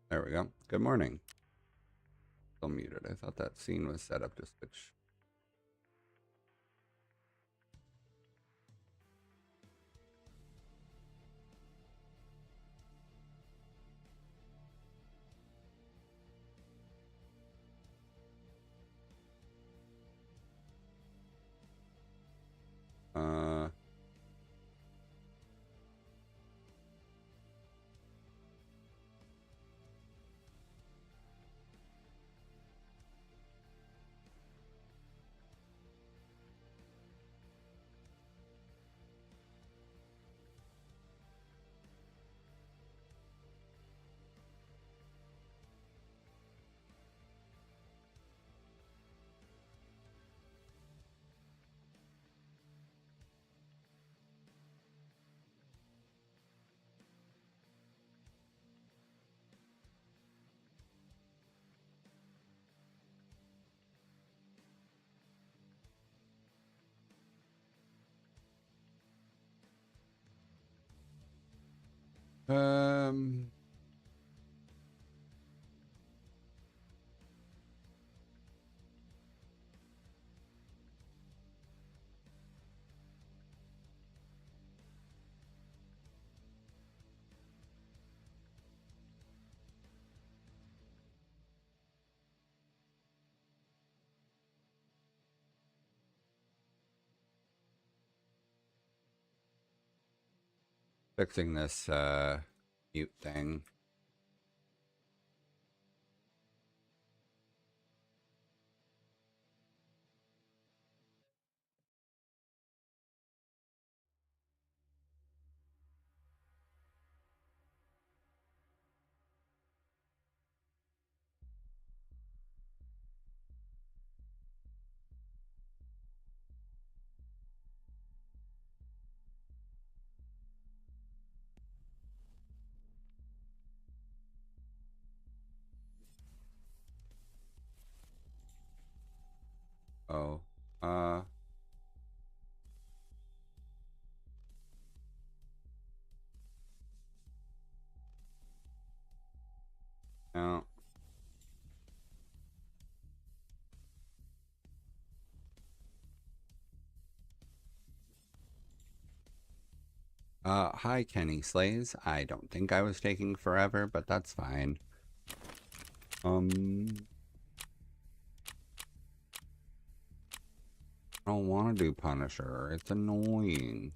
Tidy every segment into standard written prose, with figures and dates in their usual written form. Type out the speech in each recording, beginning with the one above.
There we go. Good morning. Still muted. I thought that scene was set up to switch. Uh, um, fixing this mute thing. Oh, uh, no. Hi, Kenny Slays. I don't think I was taking forever, but that's fine. I don't want to do Punisher. It's annoying.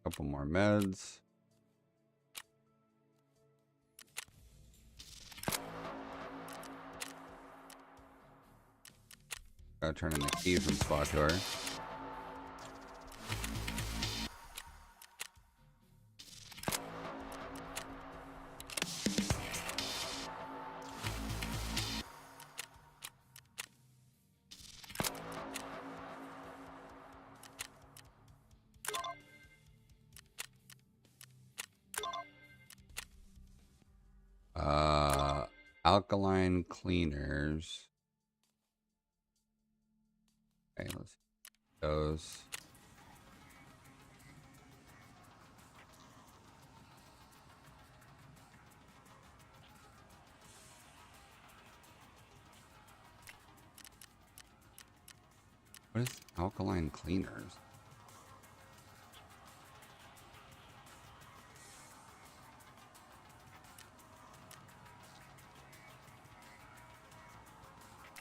Couple more meds. Gotta turn in the key from Spot Door. Alkaline cleaners. Okay, let's see those. What is alkaline cleaners?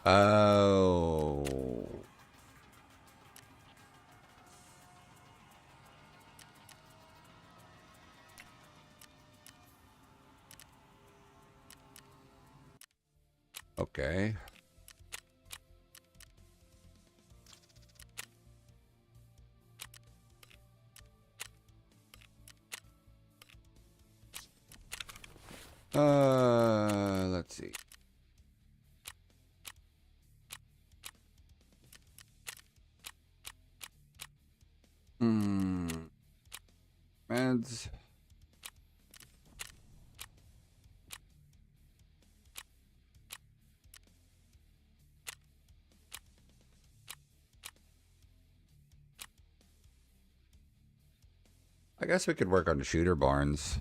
Oh. Okay. Let's see. Meds. I guess we could work on the shooter barns.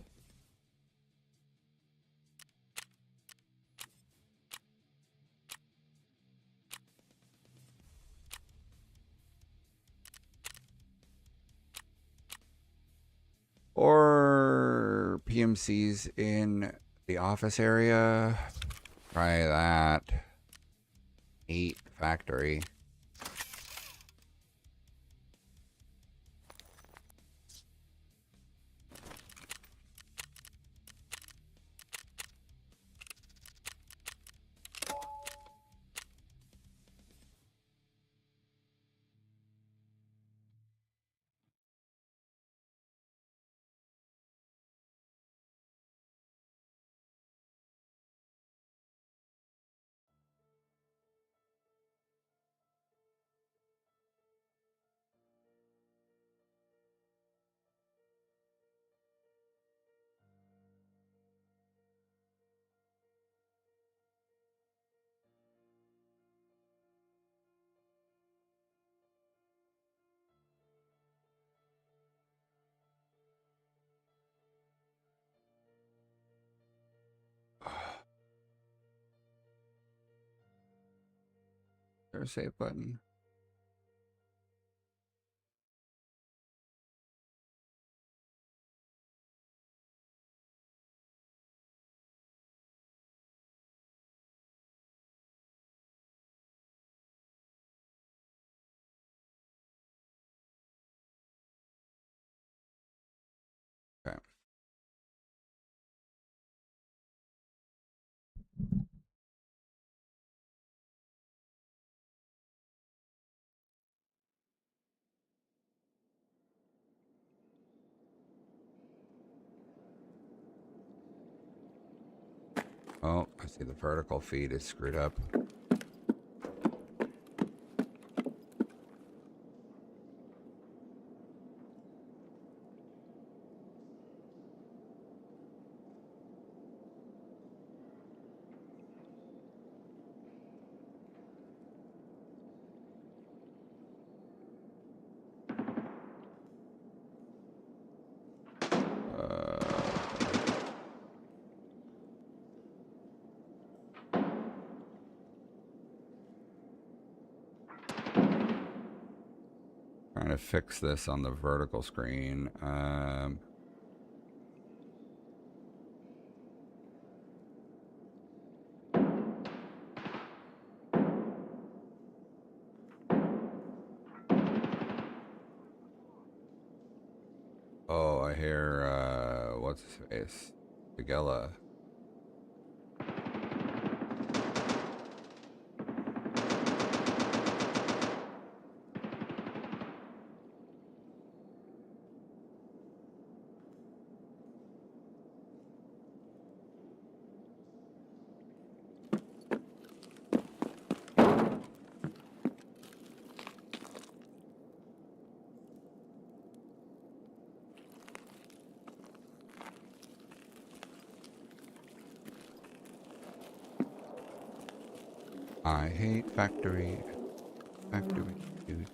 Or PMCs in the office area. Try that. 8 factory. There's a save button. Okay. Oh, I see the vertical feed is screwed up. Trying to fix this on the vertical screen. Oh, I hear, what's his face? Bigella. I hate factory. Factory, dude.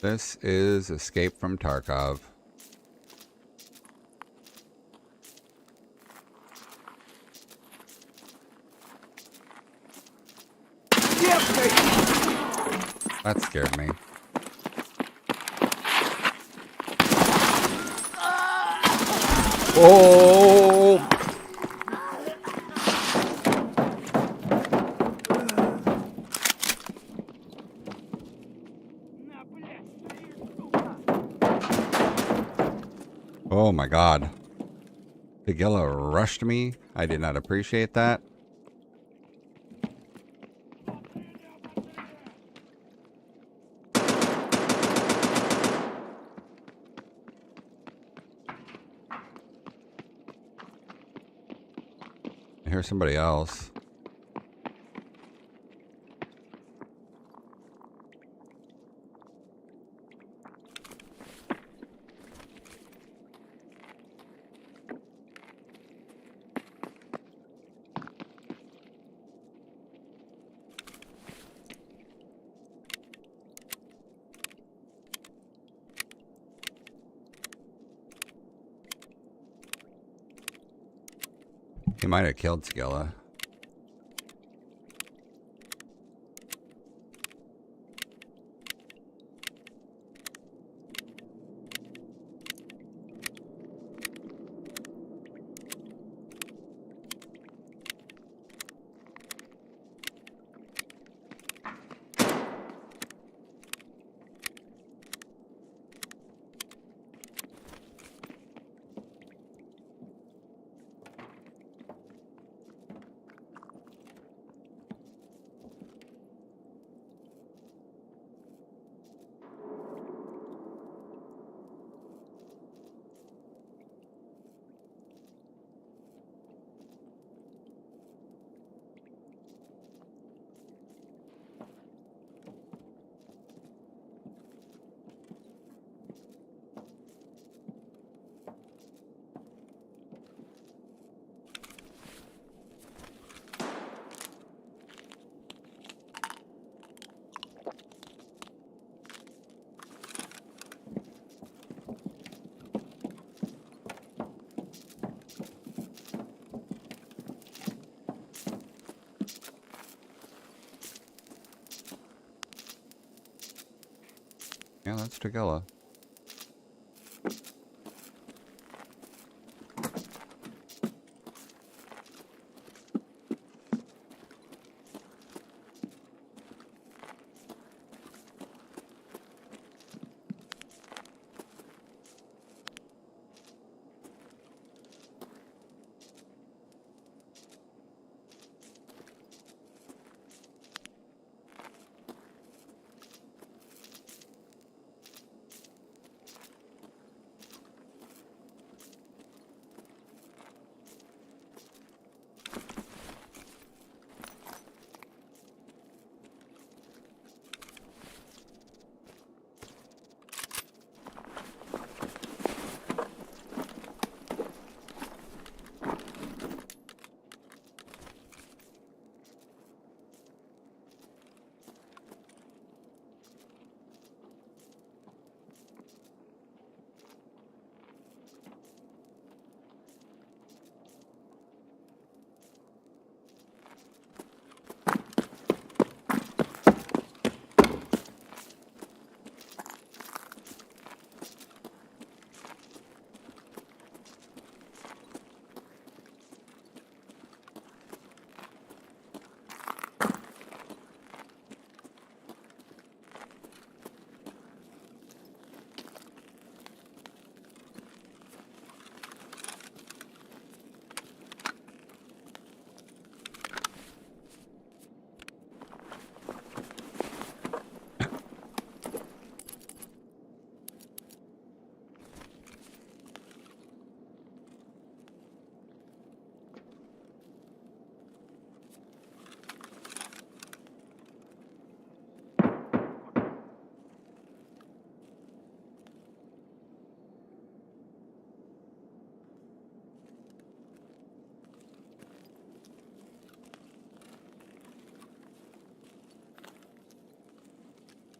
This is Escape from Tarkov. That scared me. Oh! Oh my god. Tegilla rushed me. I did not appreciate that. I hear somebody else. He might have killed Tegilla. Yeah, that's Tegilla.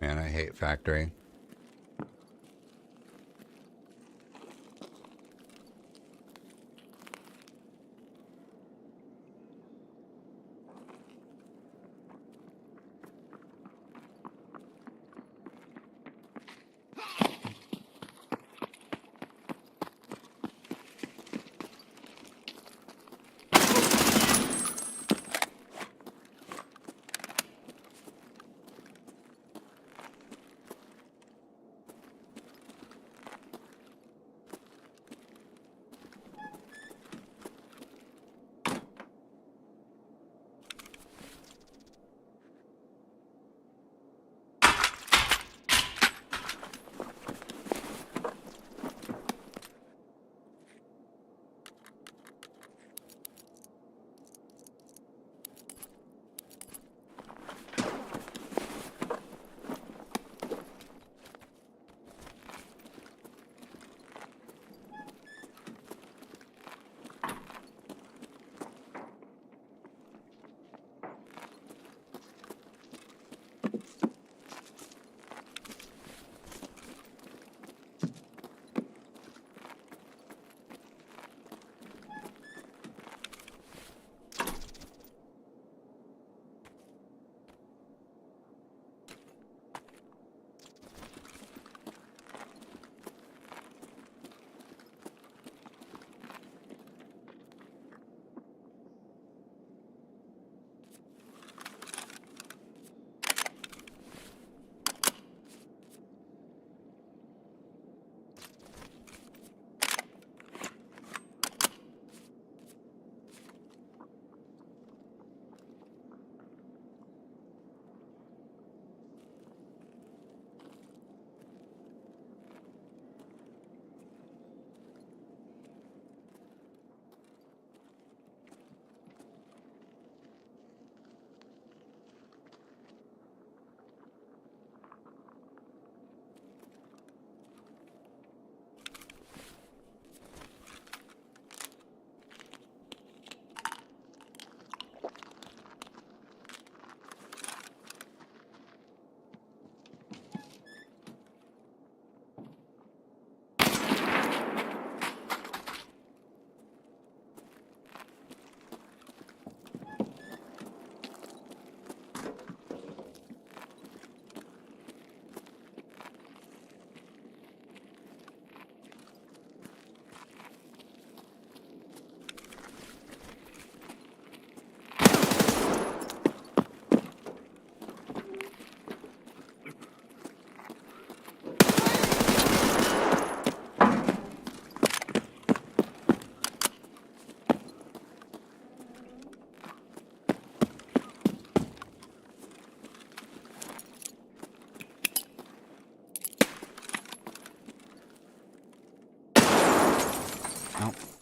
Man, I hate Factory.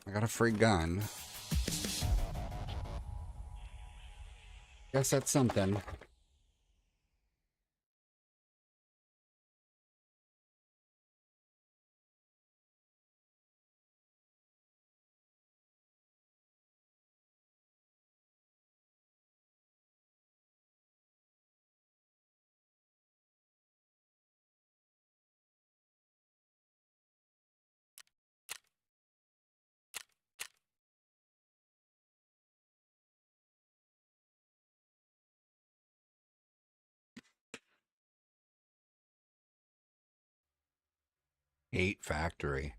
I got a free gun. Guess that's something. Hate factory.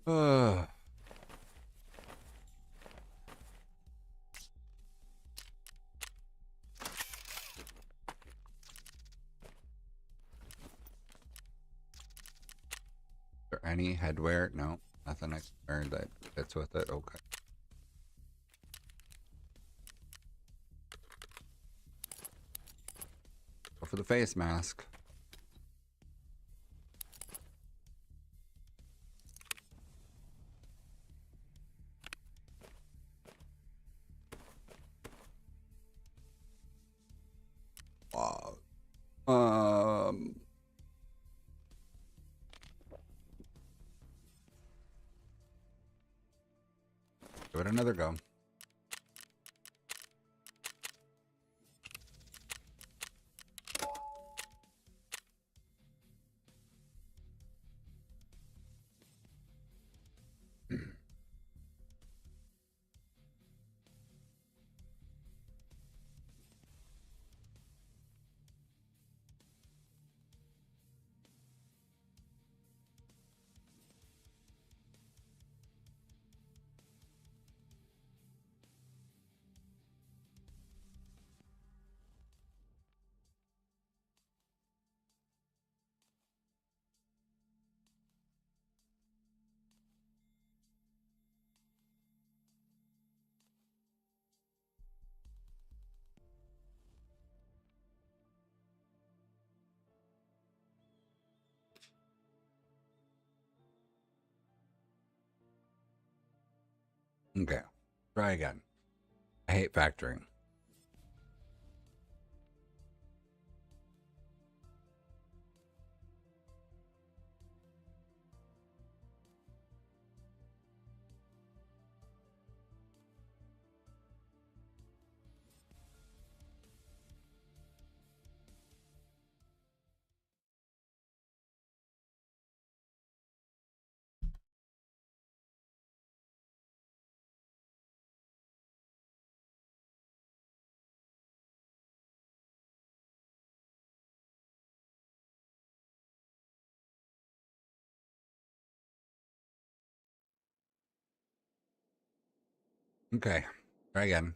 Ugh. Is there any headwear? No, nothing I can wear that fits with it. Okay. Go for the face mask. Wow. Give it another go. Okay. Try again. I hate factoring. Okay. Try again.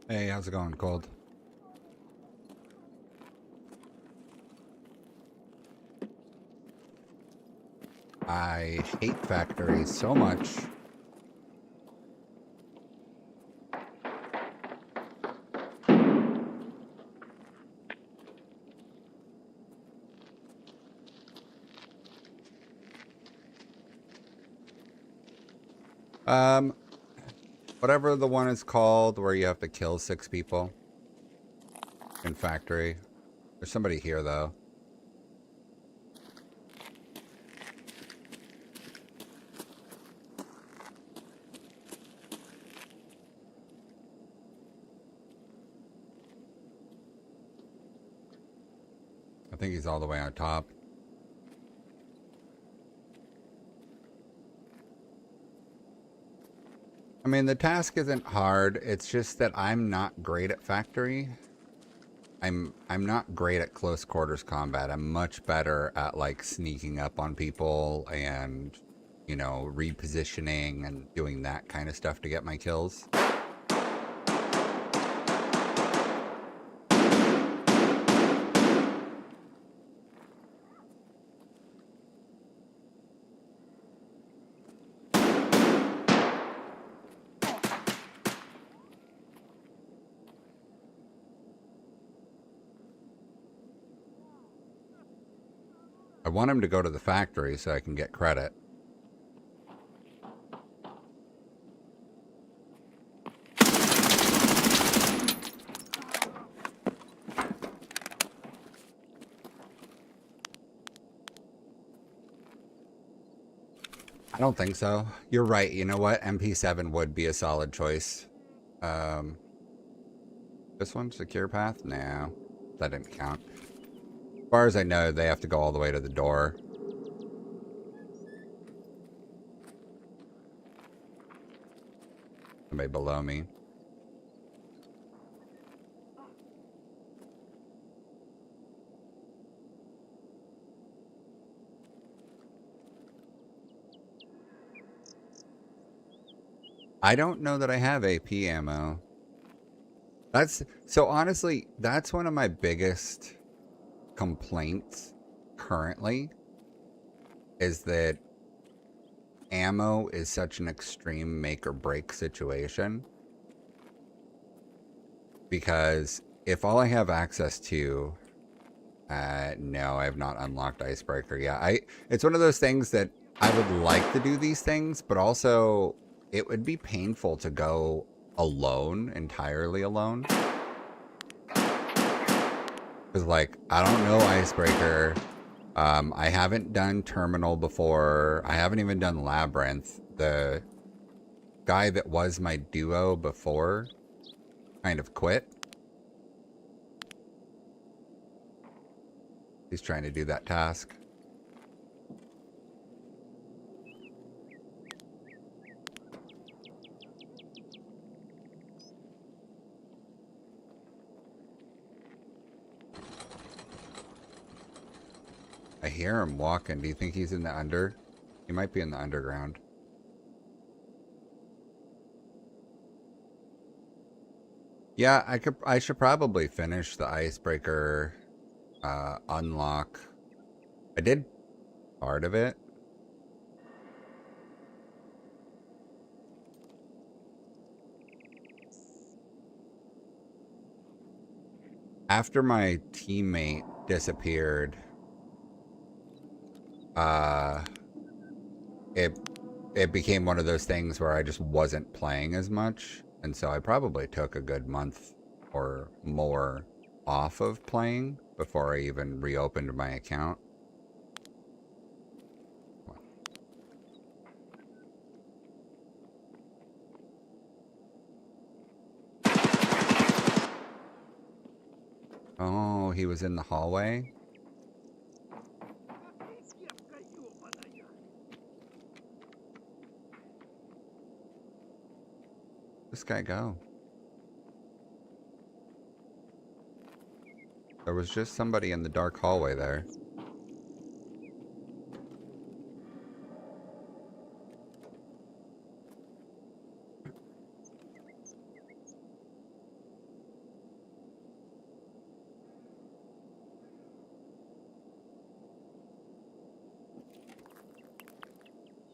Hey, how's it going, Cold? I hate factories so much. Um, whatever the one is called where you have to kill 6 people in factory. There's somebody here though. I think he's all the way on top. I mean, the task isn't hard. It's just that I'm not great at factory. I'm not great at close quarters combat. I'm much better at like sneaking up on people and, you know, repositioning and doing that kind of stuff to get my kills. I want him to go to the factory so I can get credit. I don't think so. You're right. You know what? MP7 would be a solid choice. This one, secure path? No, that didn't count. As far as I know, they have to go all the way to the door. Somebody below me. I don't know that I have AP ammo. So honestly, that's one of my biggest complaints currently, is that ammo is such an extreme make or break situation. Because if all I have access to, no, I have not unlocked Icebreaker. Yeah, it's one of those things that I would like to do these things, but also it would be painful to go alone, entirely alone. Because, like, I don't know Icebreaker. I haven't done Terminal before. I haven't even done Labyrinth. The guy that was my duo before kind of quit. He's trying to do that task. I hear him walking. Do you think he's in the under? He might be in the underground. Yeah, I should probably finish the Icebreaker unlock. I did part of it. After my teammate disappeared, it became one of those things where I just wasn't playing as much, and so I probably took a good month or more off of playing before I even reopened my account. Oh, he was in the hallway? Where'd this guy go? There was just somebody in the dark hallway there.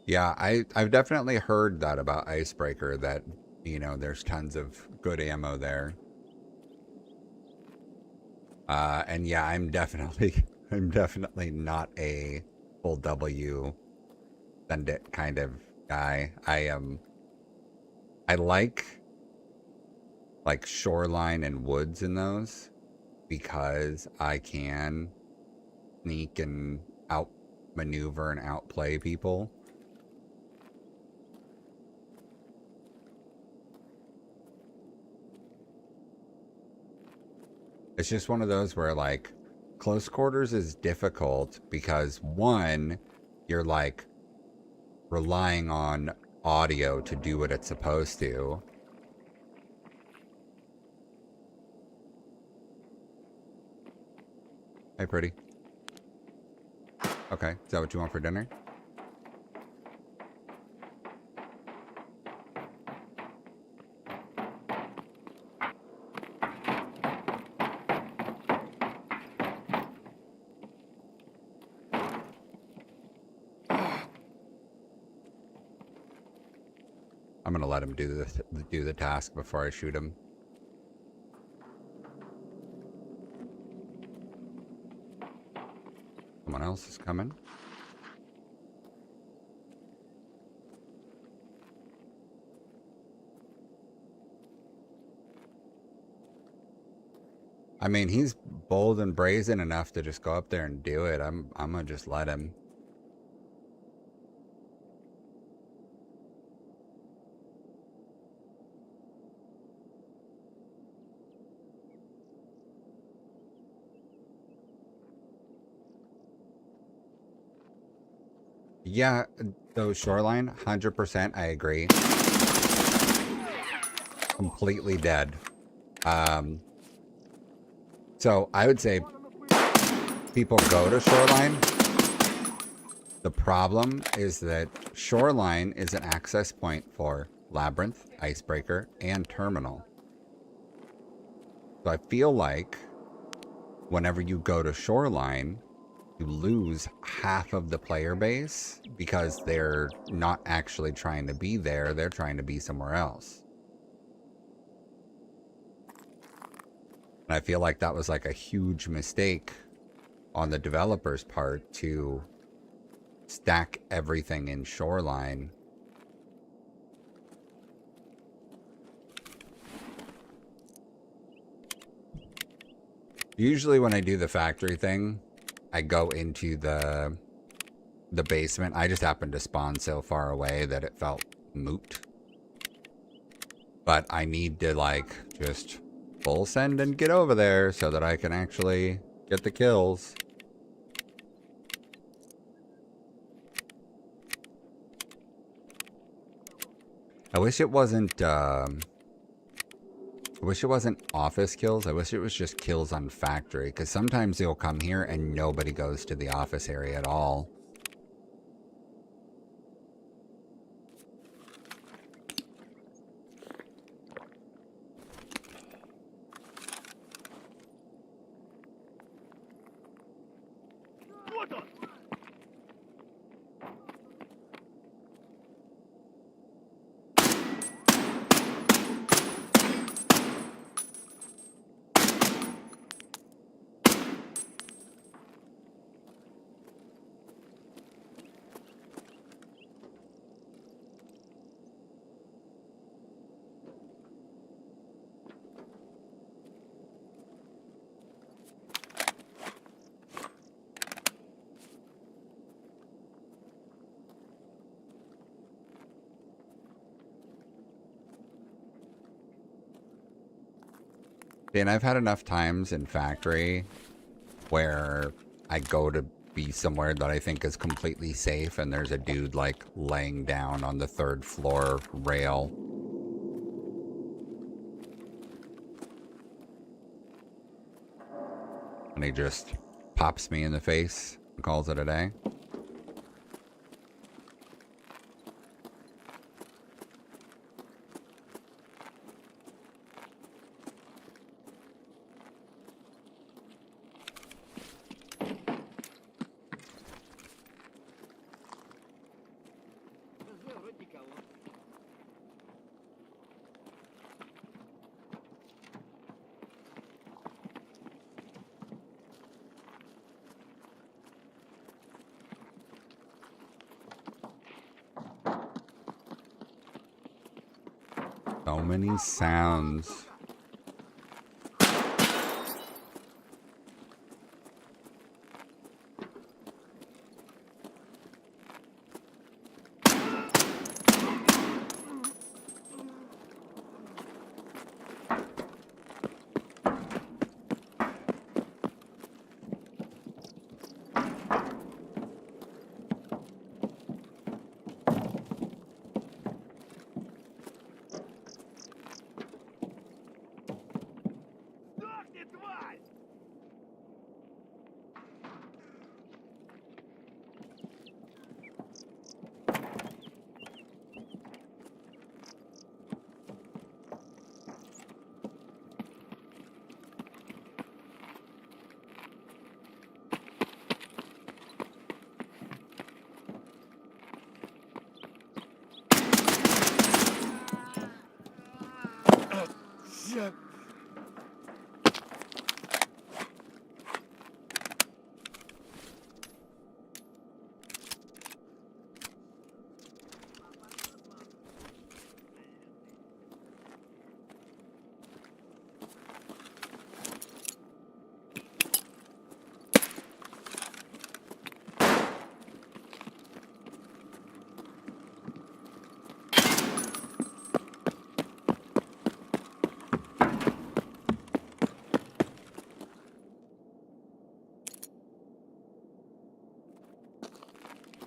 Yeah, I've definitely heard that about Icebreaker, that, you know, there's tons of good ammo there. And yeah, I'm definitely not a full W send it kind of guy. I like shoreline and woods in those because I can sneak and outmaneuver and outplay people. It's just one of those where, like, close quarters is difficult because one, you're like relying on audio to do what it's supposed to. Hey, pretty. Okay, is that what you want for dinner? I'm gonna let him do the task before I shoot him. Someone else is coming. I mean, he's bold and brazen enough to just go up there and do it. I'm gonna just let him. Yeah, so shoreline, 100%, I agree. Completely dead. So I would say people go to shoreline. The problem is that shoreline is an access point for labyrinth, icebreaker, and terminal. So I feel like whenever you go to shoreline, you lose half of the player base because they're not actually trying to be there. They're trying to be somewhere else. And I feel like that was like a huge mistake on the developer's part to stack everything in shoreline. Usually when I do the factory thing, I go into the basement. I just happened to spawn so far away that it felt moot. But I need to like just full send and get over there so that I can actually get the kills. I wish it wasn't office kills. I wish it was just kills on factory, because sometimes you'll come here and nobody goes to the office area at all. And I've had enough times in factory where I go to be somewhere that I think is completely safe and there's a dude like laying down on the 3rd floor rail. And he just pops me in the face and calls it a day. So many sounds.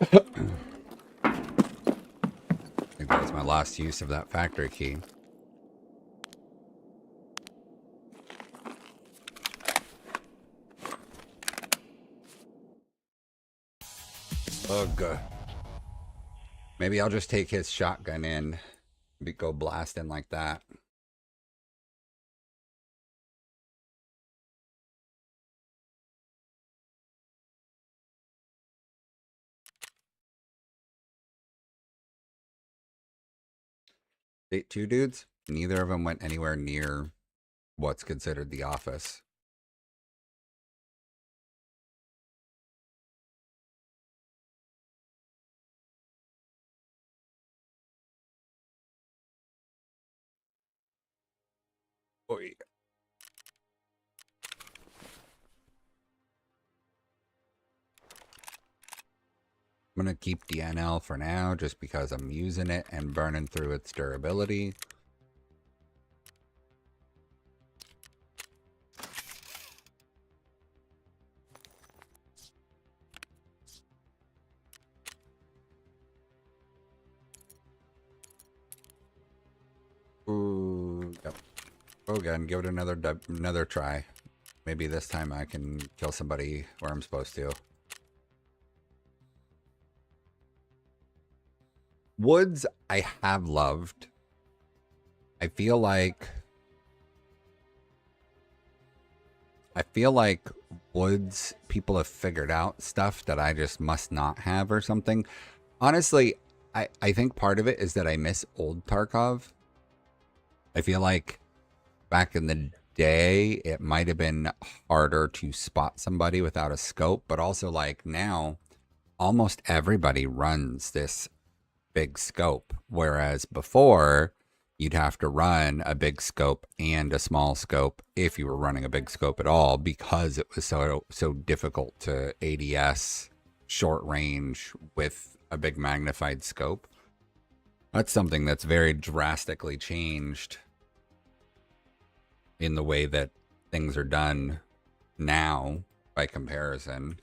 I think that was my last use of that factory key. Ugh. Maybe I'll just take his shotgun in, go blasting like that. Two dudes. Neither of them went anywhere near what's considered the office. Oy. I'm going to keep DNL for now just because I'm using it and burning through its durability. Ooh, yep. Go again. Give it another try. Maybe this time I can kill somebody where I'm supposed to. Woods, I have loved. I feel like Woods, people have figured out stuff that I just must not have or something. Honestly, I think part of it is that I miss old Tarkov. I feel like back in the day, it might have been harder to spot somebody without a scope, but also like now, almost everybody runs this big scope, whereas before you'd have to run a big scope and a small scope if you were running a big scope at all, because it was so difficult to ADS short range with a big magnified scope. That's something that's very drastically changed in the way that things are done now by comparison.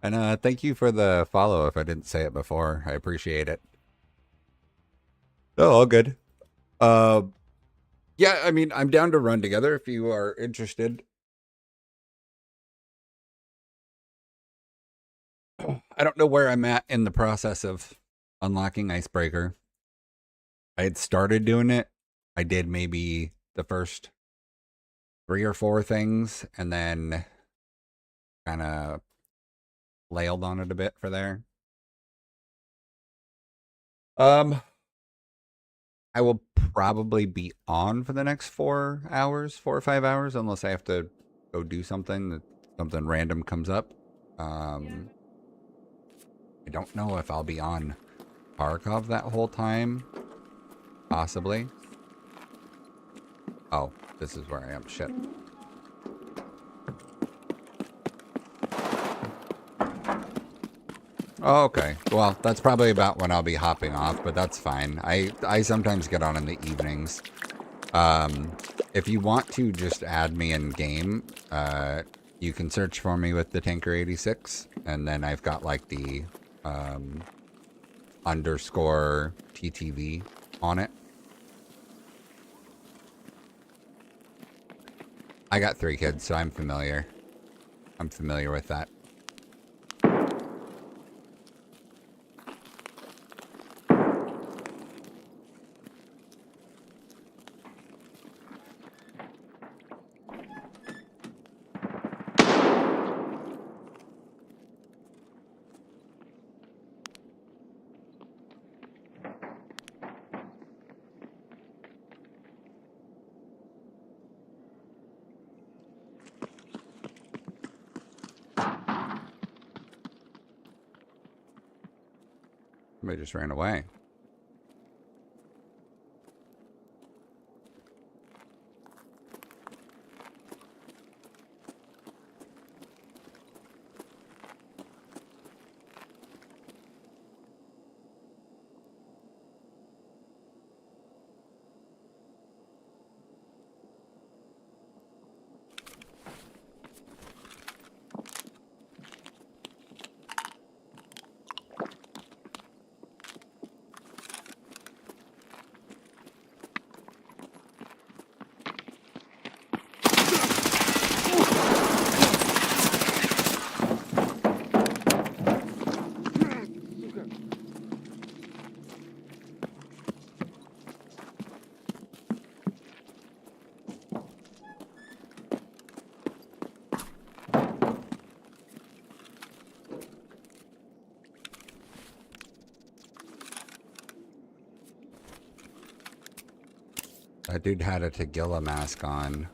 And thank you for the follow if I didn't say it before. I appreciate it. Oh, all good. Uh, yeah, I mean, I'm down to run together if you are interested. I don't know where I'm at in the process of unlocking Icebreaker. I had started doing it. I did maybe the first 3 or 4 things and then kind of lailed on it a bit for there. Um, I will probably be on for the next 4 hours, 4 or 5 hours, unless I have to go do something. Something random comes up. I don't know if I'll be on Kharkov that whole time. Possibly. Oh, this is where I am. Shit. Oh, okay. Well, that's probably about when I'll be hopping off, but that's fine. I sometimes get on in the evenings. If you want to just add me in game, you can search for me with the Tanker 86, and then I've got like the underscore TTV on it. I got 3 kids, so I'm familiar. I'm familiar with that. Somebody just ran away. That dude had a Tagilla mask on.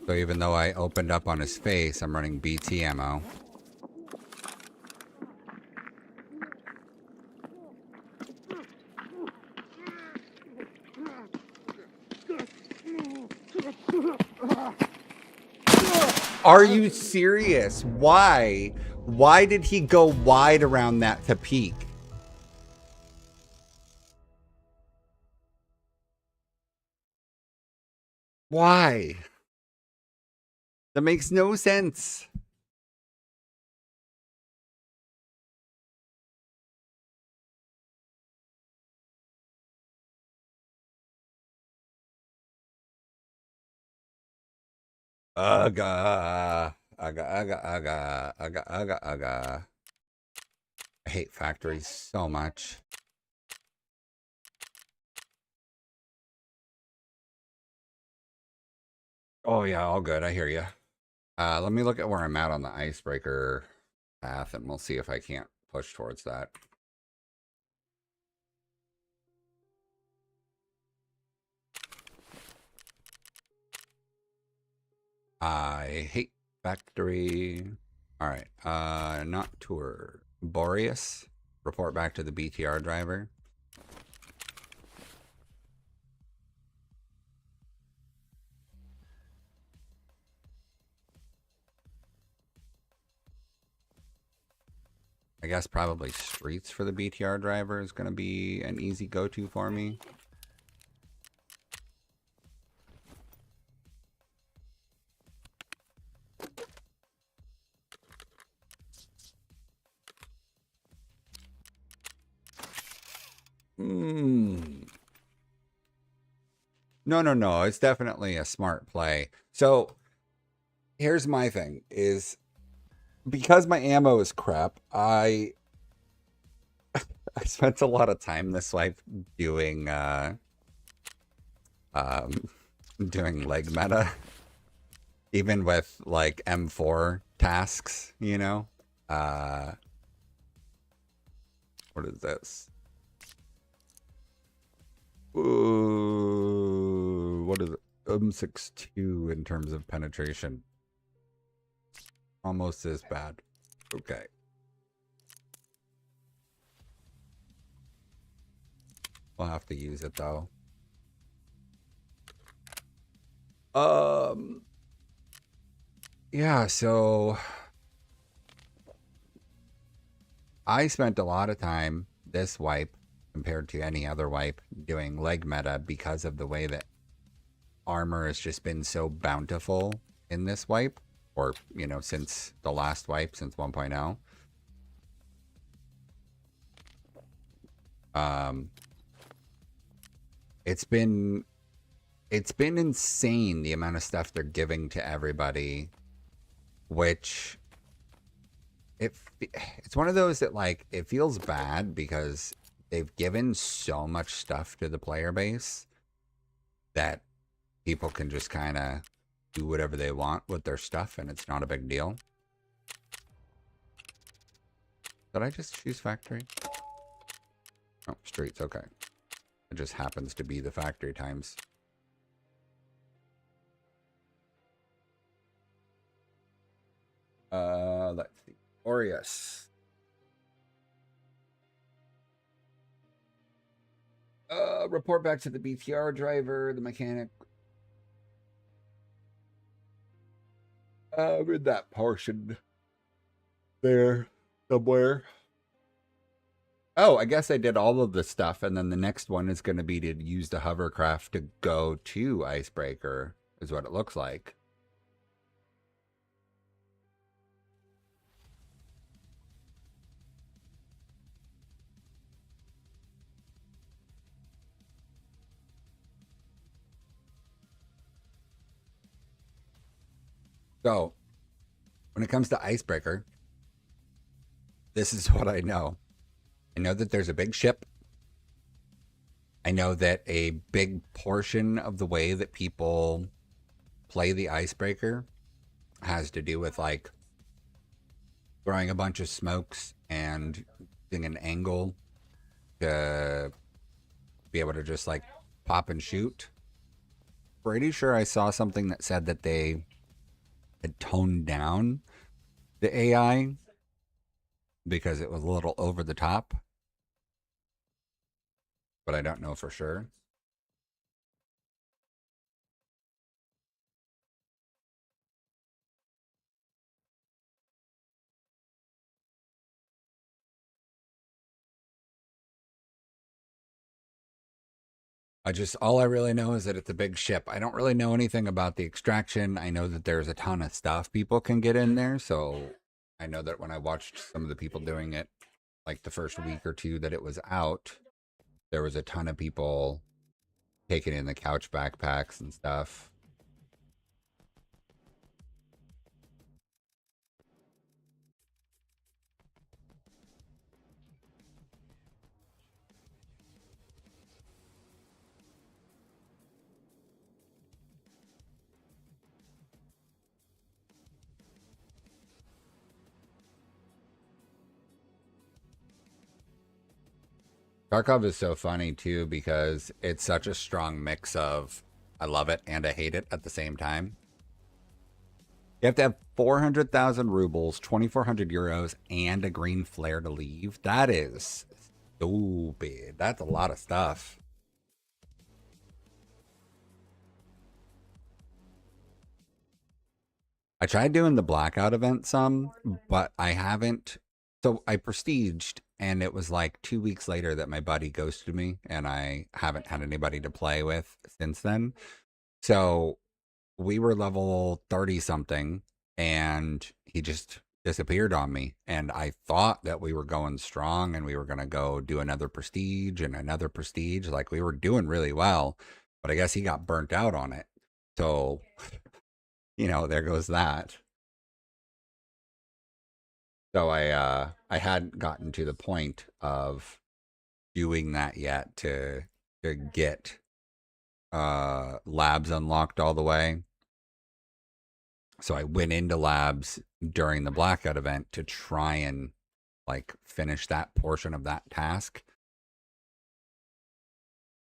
So even though I opened up on his face, I'm running BT ammo. Are you serious? Why? Why did he go wide around that to peek? Why? That makes no sense. Aga. Aga. I hate factories so much. Oh yeah, all good. I hear you. Let me look at where I'm at on the icebreaker path, and we'll see if I can't push towards that. I hate factory. All right. Not tour. Boreas. Report back to the BTR driver. I guess probably streets for the BTR driver is going to be an easy go-to for me. No. It's definitely a smart play. So here's my thing is because my ammo is crap, I spent a lot of time this wipe doing doing leg meta. Even with like M4 tasks, you know? What is this? Ooh, what is it? M62 in terms of penetration. Almost as bad. Okay. We'll have to use it though. Yeah, so I spent a lot of time this wipe compared to any other wipe doing leg meta because of the way that armor has just been so bountiful in this wipe, or, you know, since the last wipe, since 1.0. It's been insane the amount of stuff they're giving to everybody, which it's one of those that like it feels bad because they've given so much stuff to the player base that people can just kind of do whatever they want with their stuff and it's not a big deal. Did I just choose factory? Oh, streets, okay. It just happens to be the factory times. Let's see. Aureus. Report back to the BTR driver, the mechanic. In that portion there somewhere. Oh, I guess I did all of the stuff, and then the next one is going to be to use the hovercraft to go to Icebreaker, is what it looks like. So, when it comes to Icebreaker, this is what I know. I know that there's a big ship. I know that a big portion of the way that people play the Icebreaker has to do with like throwing a bunch of smokes and using an angle to be able to just like pop and shoot. Pretty sure I saw something that said that they had toned down the AI because it was a little over the top, but I don't know for sure. All I really know is that it's a big ship. I don't really know anything about the extraction. I know that there's a ton of stuff people can get in there. So I know that when I watched some of the people doing it, like the first week or two that it was out, there was a ton of people taking in the couch backpacks and stuff. Tarkov is so funny too because it's such a strong mix of I love it and I hate it at the same time. You have to have 400,000 rubles, 2,400 euros, and a green flare to leave. That is stupid. That's a lot of stuff. I tried doing the blackout event some, but I haven't. So I prestiged, and it was like 2 weeks later that my buddy ghosted me, and I haven't had anybody to play with since then. So we were level 30 something, and he just disappeared on me. And I thought that we were going strong and we were going to go do another prestige and another prestige. Like we were doing really well, but I guess he got burnt out on it. So, there goes that. So I hadn't gotten to the point of doing that yet to get labs unlocked all the way. So I went into labs during the blackout event to try and like finish that portion of that task.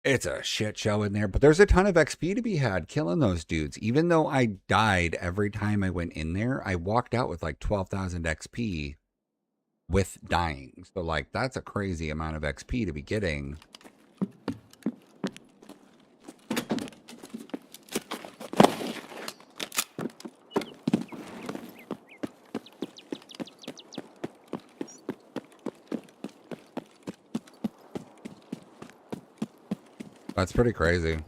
It's a shit show in there, but there's a ton of XP to be had killing those dudes. Even though I died every time I went in there, I walked out with like 12,000 XP with dying. So like that's a crazy amount of XP to be getting. That's pretty crazy.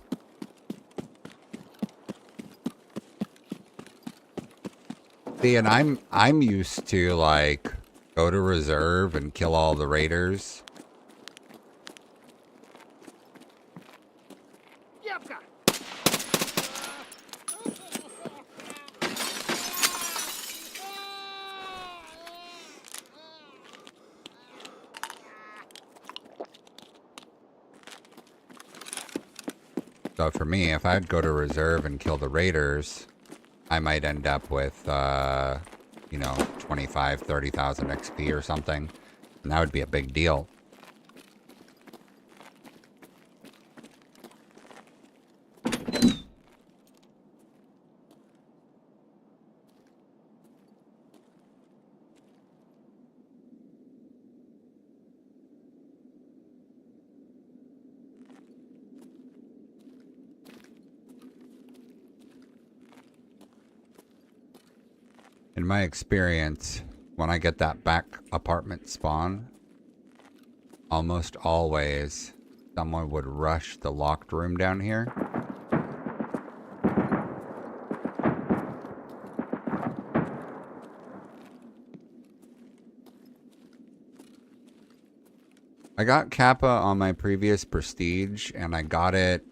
See, and I'm used to like go to reserve and kill all the raiders. So for me, if I'd go to reserve and kill the raiders, I might end up with 25, 30,000 XP or something. And that would be a big deal. In my experience, when I get that back apartment spawn, almost always someone would rush the locked room down here. I got Kappa on my previous Prestige, and I got it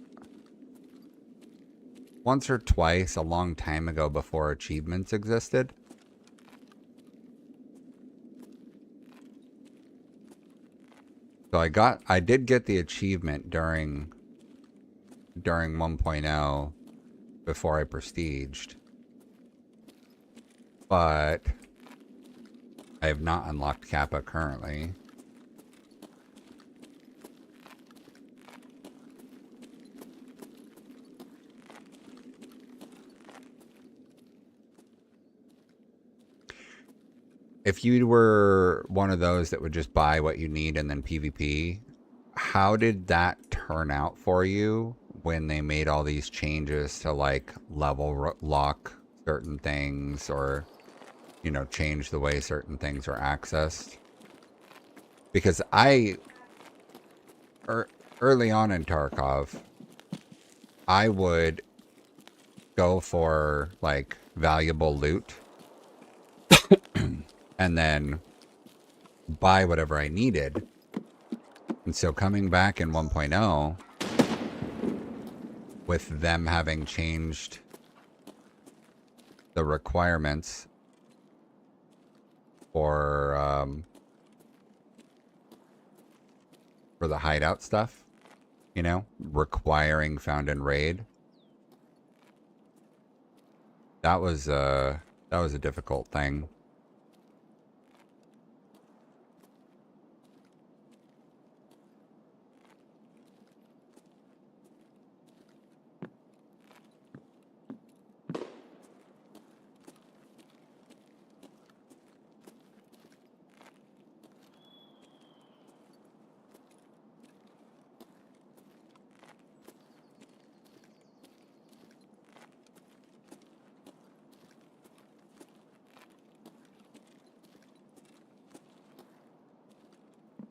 once or twice a long time ago before achievements existed. So I did get the achievement during 1.0 before I prestiged. But I have not unlocked Kappa currently. If you were one of those that would just buy what you need and then PvP, how did that turn out for you when they made all these changes to like level lock certain things, or, you know, change the way certain things are accessed? Because early on in Tarkov, I would go for like valuable loot and then buy whatever I needed. And so coming back in 1.0, with them having changed the requirements for the hideout stuff, you know, requiring found in raid, that was a difficult thing.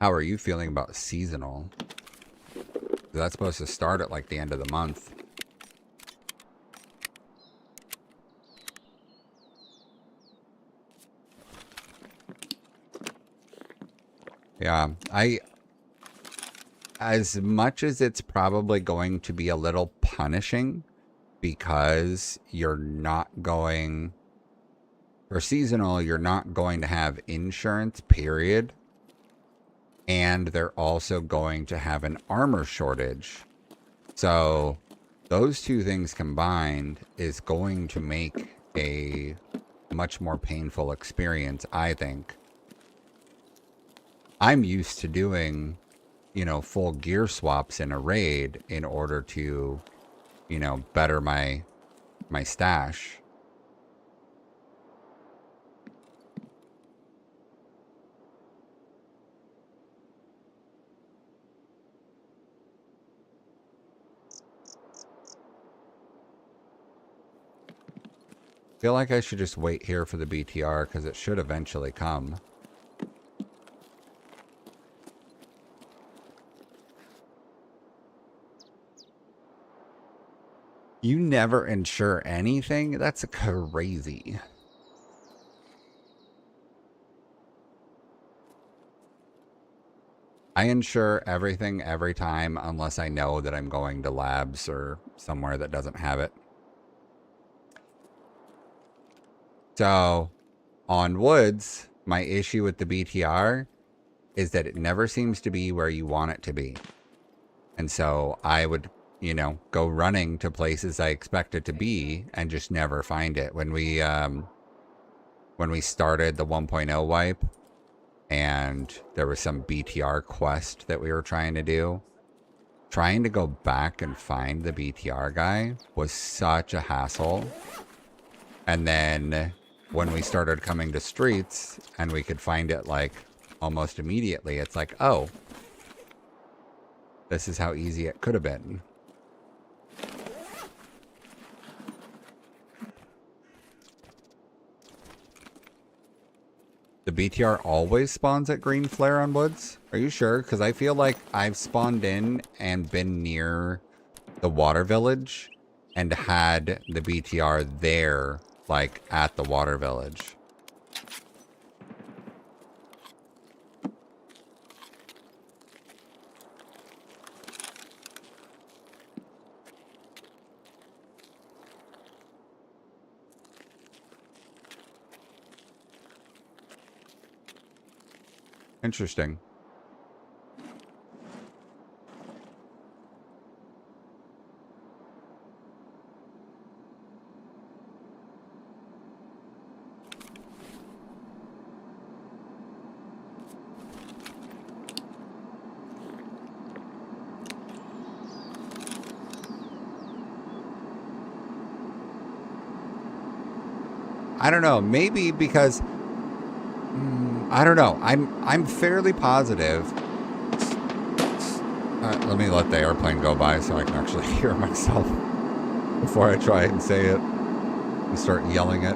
How are you feeling about seasonal? That's supposed to start at like the end of the month. Yeah, as much as it's probably going to be a little punishing because you're not going, for seasonal, you're not going to have insurance, period. And they're also going to have an armor shortage. So those two things combined is going to make a much more painful experience, I think. I'm used to doing, you know, full gear swaps in a raid in order to, you know, better my stash. Feel like I should just wait here for the BTR because it should eventually come. You never insure anything? That's crazy. I insure everything every time unless I know that I'm going to labs or somewhere that doesn't have it. So on Woods, my issue with the BTR is that it never seems to be where you want it to be. And so I would, you know, go running to places I expect it to be and just never find it. When we started the 1.0 wipe and there was some BTR quest that we were trying to do, trying to go back and find the BTR guy was such a hassle. And then when we started coming to streets and we could find it like almost immediately, it's like, oh, this is how easy it could have been. BTR always spawns at green flare on woods? Are you sure? Because I feel like I've spawned in and been near the water village and had the BTR there, like at the water village. Interesting. I don't know. Maybe because I don't know. I'm fairly positive. Let me let the airplane go by so I can actually hear myself before I try and say it and start yelling it.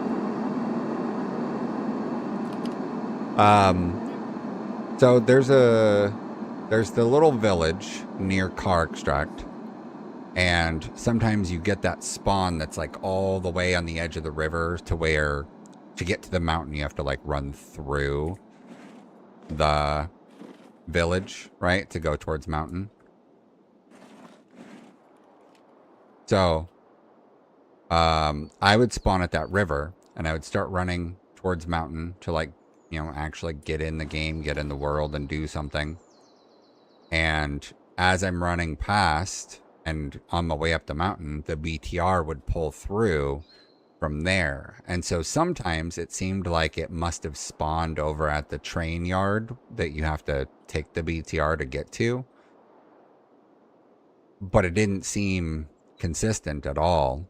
So there's the little village near car extract. And sometimes you get that spawn that's like all the way on the edge of the river to where to get to the mountain, you have to like run through the village, right? To go towards mountain. So, I would spawn at that river and I would start running towards mountain to like, you know, actually get in the game, get in the world and do something. And as I'm running past and on my way up the mountain, the BTR would pull through from there. And so sometimes it seemed like it must have spawned over at the train yard that you have to take the BTR to get to. But it didn't seem consistent at all.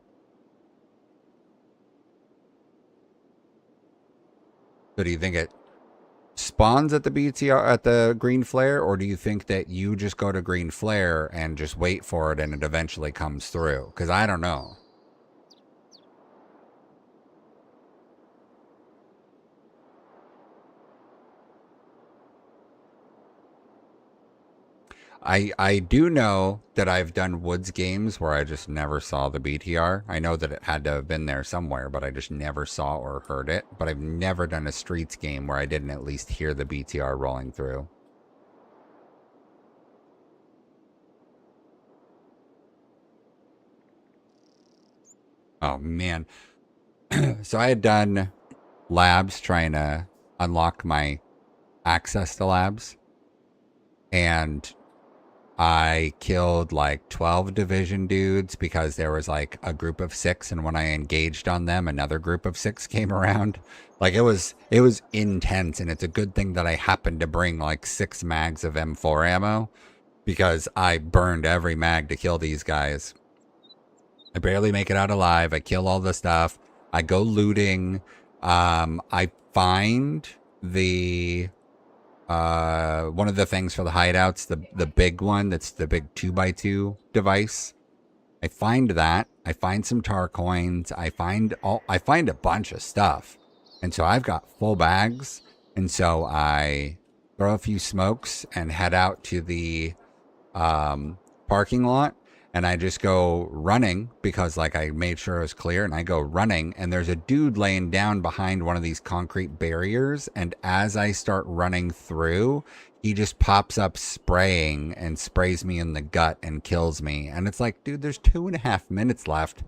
So do you think it spawns at the BTR at the green flare, or do you think that you just go to green flare and just wait for it and it eventually comes through? Because I don't know. I do know that I've done woods games where I just never saw the BTR. I know that it had to have been there somewhere, but I just never saw or heard it. But I've never done a streets game where I didn't at least hear the BTR rolling through. Oh man. So I had done labs trying to unlock my access to labs. And I killed like 12 division dudes because there was like a group of 6, and when I engaged on them, another group of 6 came around. Like it was intense, and it's a good thing that I happened to bring like 6 mags of M4 ammo because I burned every mag to kill these guys. I barely make it out alive. I kill all the stuff. I go looting. I find the one of the things for the hideouts, the big one that's the big 2x2 device. I find that. I find some tar coins. I find a bunch of stuff. And so I've got full bags. And so I throw a few smokes and head out to the parking lot. And I just go running because like I made sure it was clear, and I go running and there's a dude laying down behind one of these concrete barriers. And as I start running through, he just pops up spraying and sprays me in the gut and kills me. And it's like, dude, there's 2.5 minutes left.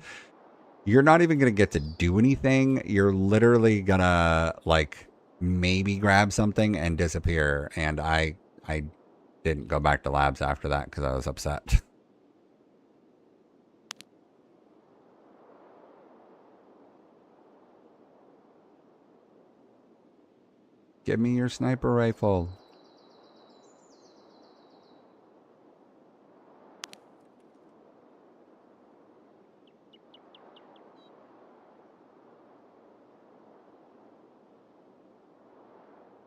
You're not even going to get to do anything. You're literally going to like maybe grab something and disappear. And I didn't go back to labs after that because I was upset. Give me your sniper rifle.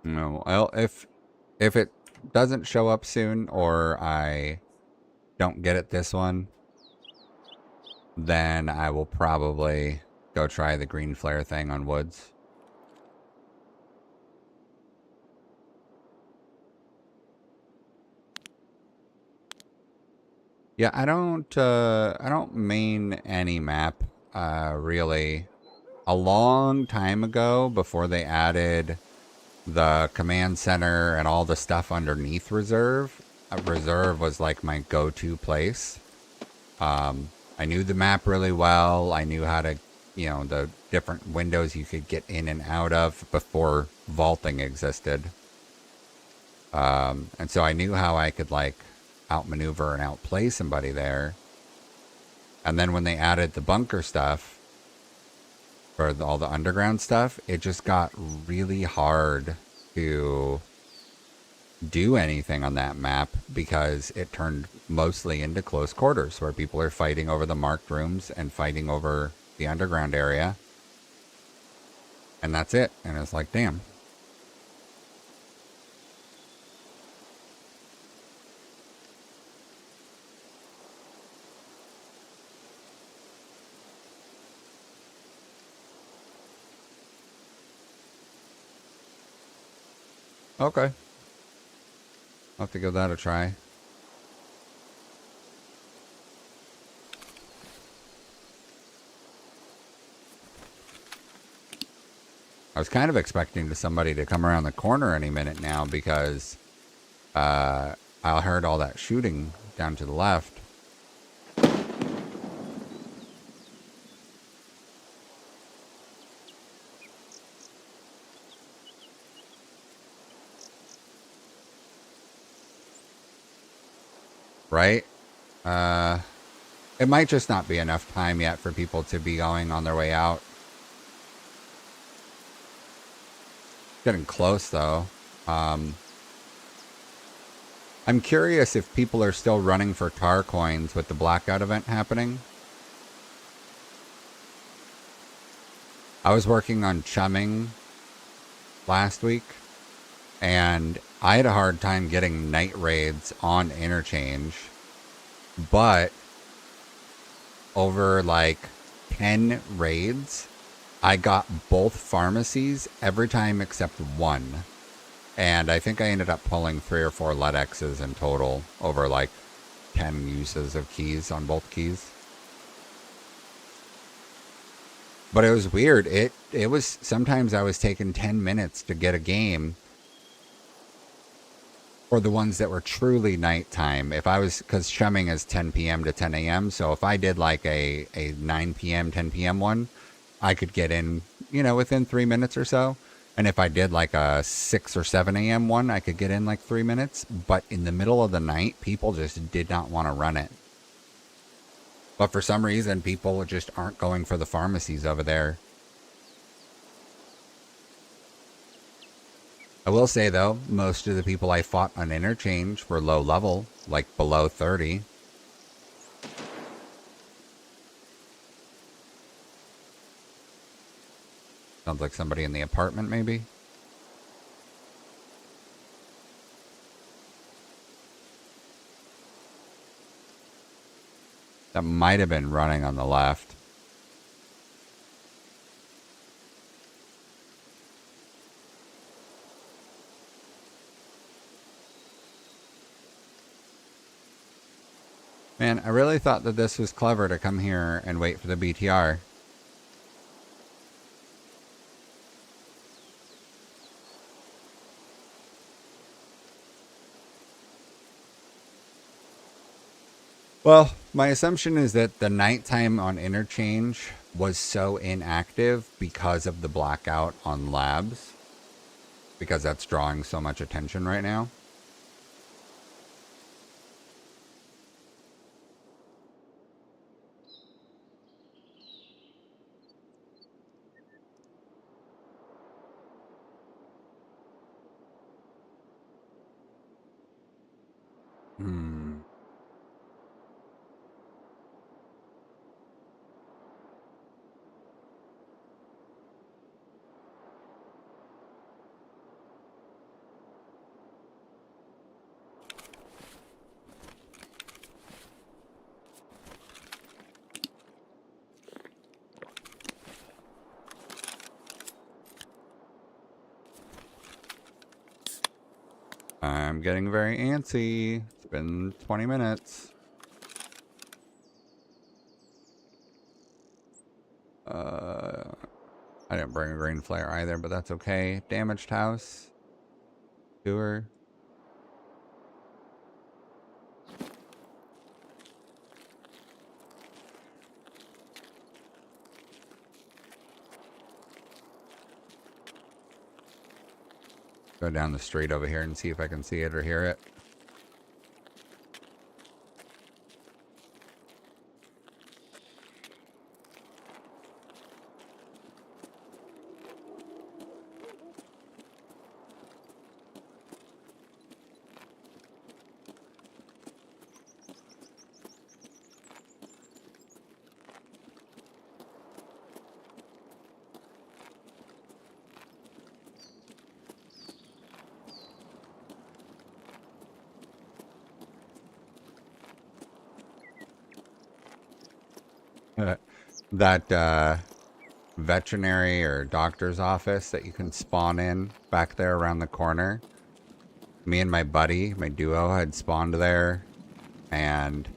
No, well, if it doesn't show up soon, or I don't get it this one, then I will probably go try the green flare thing on woods. Yeah, I don't main any map, really. A long time ago, before they added the command center and all the stuff underneath reserve, reserve was like my go-to place. I knew the map really well. I knew how to, the different windows you could get in and out of before vaulting existed. And so I knew how I could like outmaneuver and outplay somebody there. And then when they added the bunker stuff for all the underground stuff, it just got really hard to do anything on that map because it turned mostly into close quarters where people are fighting over the marked rooms and fighting over the underground area. And that's it. And it's like, damn. Okay. I'll have to give that a try. I was kind of expecting somebody to come around the corner any minute now because I heard all that shooting down to the left. Right? It might just not be enough time yet for people to be going on their way out. Getting close, though. I'm curious if people are still running for tar coins with the blackout event happening. I was working on chumming last week, and I had a hard time getting night raids on interchange, but over like 10 raids, I got both pharmacies every time except one. And I think I ended up pulling 3 or 4 LEDXs in total over like 10 uses of keys on both keys. But it was weird. It was, sometimes I was taking 10 minutes to get a game for the ones that were truly nighttime. If I was, because chumming is 10 p.m. to 10 a.m. So if I did like a 9 p.m., 10 p.m. one, I could get in, within 3 minutes or so. And if I did like a 6 or 7 a.m. one, I could get in like 3 minutes. But in the middle of the night, people just did not want to run it. But for some reason, people just aren't going for the pharmacies over there. I will say, though, most of the people I fought on interchange were low level, like below 30. Sounds like somebody in the apartment, maybe. That might have been running on the left. Man, I really thought that this was clever to come here and wait for the BTR. Well, my assumption is that the nighttime on interchange was so inactive because of the blackout on labs. Because that's drawing so much attention right now. Hmm. I'm getting very antsy. It's been 20 minutes. I didn't bring a green flare either, but that's okay. Damaged house. Sewer. Go down the street over here and see if I can see it or hear it. That veterinary or doctor's office that you can spawn in back there around the corner. Me and my buddy, my duo, had spawned there, and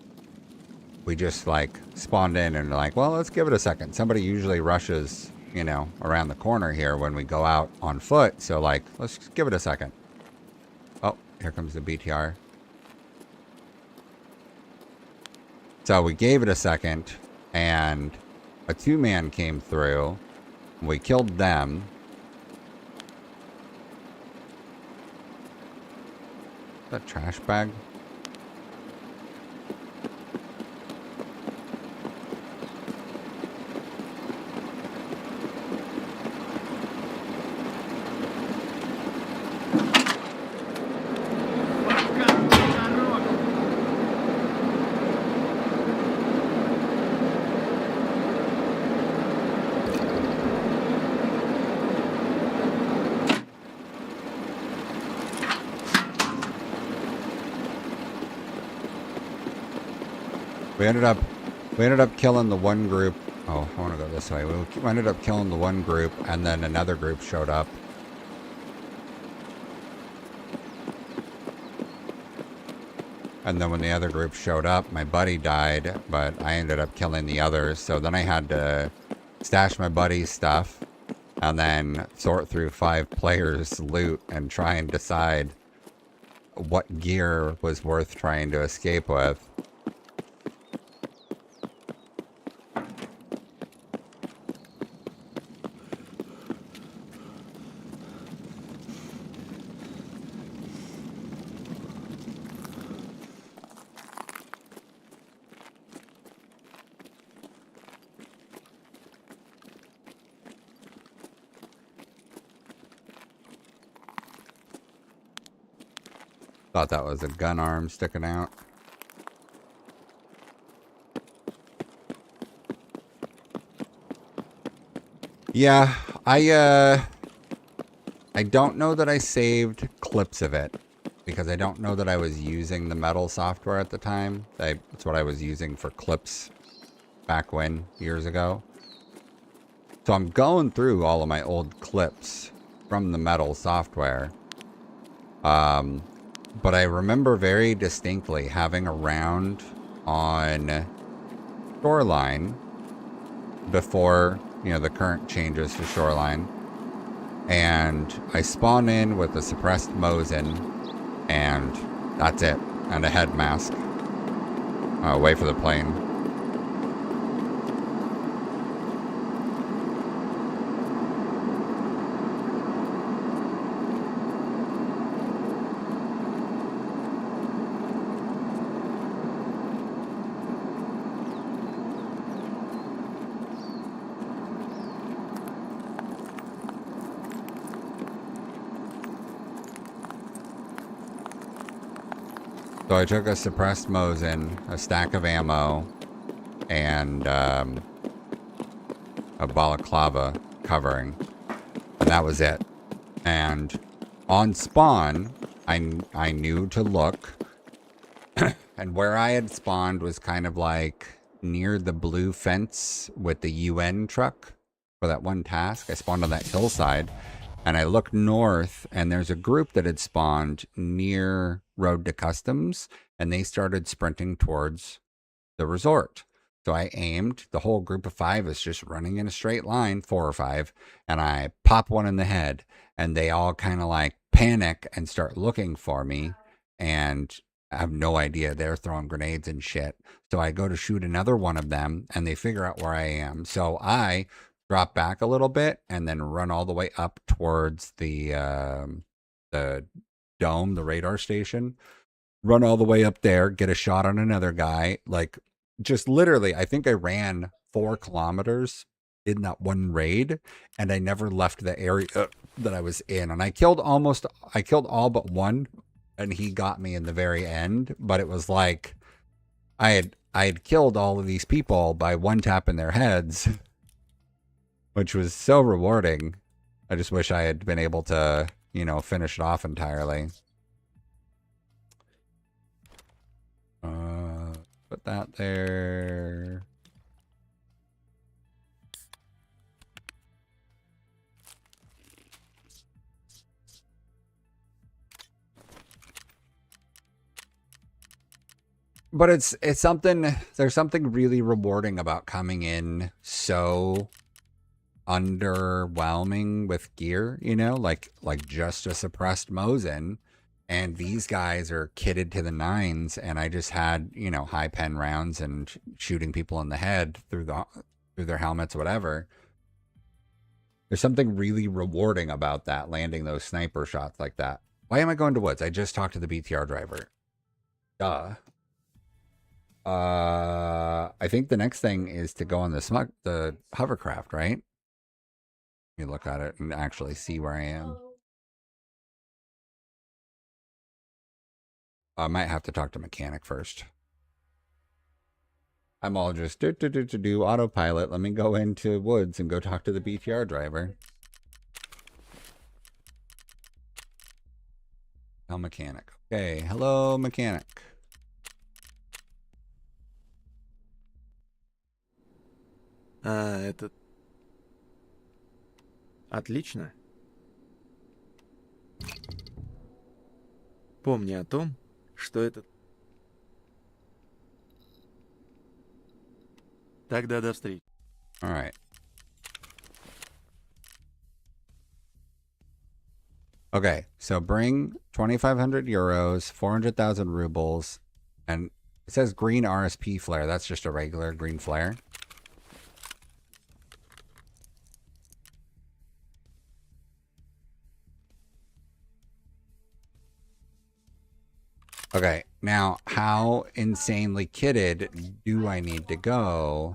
we just like spawned in and like, well, let's give it a second. Somebody usually rushes, you know, around the corner here when we go out on foot. So like, let's just give it a second. Oh, here comes the BTR. So we gave it a second, and a 2-man came through. We killed them. Is that a trash bag? We ended up killing the one group. Oh, I want to go this way. We ended up killing the one group, and then another group showed up. And then when the other group showed up, my buddy died, but I ended up killing the others. So then I had to stash my buddy's stuff and then sort through 5 players' loot and try and decide what gear was worth trying to escape with. Thought that was a gun arm sticking out. Yeah, I don't know that I saved clips of it because I don't know that I was using the metal software at the time. That's what I was using for clips back when, years ago. So I'm going through all of my old clips from the metal software. But I remember very distinctly having a round on Shoreline before, you know, the current changes to Shoreline. And I spawn in with a suppressed Mosin, and that's it. And a head mask. Wait for the plane. So I took a suppressed Mosin, a stack of ammo, and a balaclava covering, and that was it. And on spawn, I knew to look, and where I had spawned was kind of like near the blue fence with the UN truck for that one task. I spawned on that hillside. And I looked north, and there's a group that had spawned near Road to Customs, and they started sprinting towards the resort. So I aimed. The whole group of 5 is just running in a straight line, 4 or 5, and I pop one in the head, and they all kind of like panic and start looking for me, and I have no idea they're throwing grenades and shit. So I go to shoot another one of them, and they figure out where I am. So I drop back a little bit and then run all the way up towards the dome, the radar station, run all the way up there, get a shot on another guy. Like, just literally, I think I ran 4 kilometers in that one raid, and I never left the area that I was in. And I killed all but one, and he got me in the very end. But it was like I had killed all of these people by one tap in their heads, which was so rewarding. I just wish I had been able to, finish it off entirely. Put that there. But it's something, there's something really rewarding about coming in so underwhelming with gear, like just a suppressed Mosin, and these guys are kitted to the nines, and I just had, high pen rounds and shooting people in the head through their helmets, whatever. There's something really rewarding about that, landing those sniper shots like that. Why am I going to woods? I just talked to the BTR driver. Duh. I think the next thing is to go on the hovercraft, right? Let me look at it and actually see where I am. I might have to talk to mechanic first. I'm all just do autopilot. Let me go into woods and go talk to the BTR driver. Tell mechanic. Okay, hello mechanic. Этот... Отлично. Помни о том, что этот... Тогда до встречи. All right. Okay, so bring 2,500 euros, 400,000 rubles, and it says green RSP flare. That's just a regular green flare. Okay, now how insanely kitted do I need to go?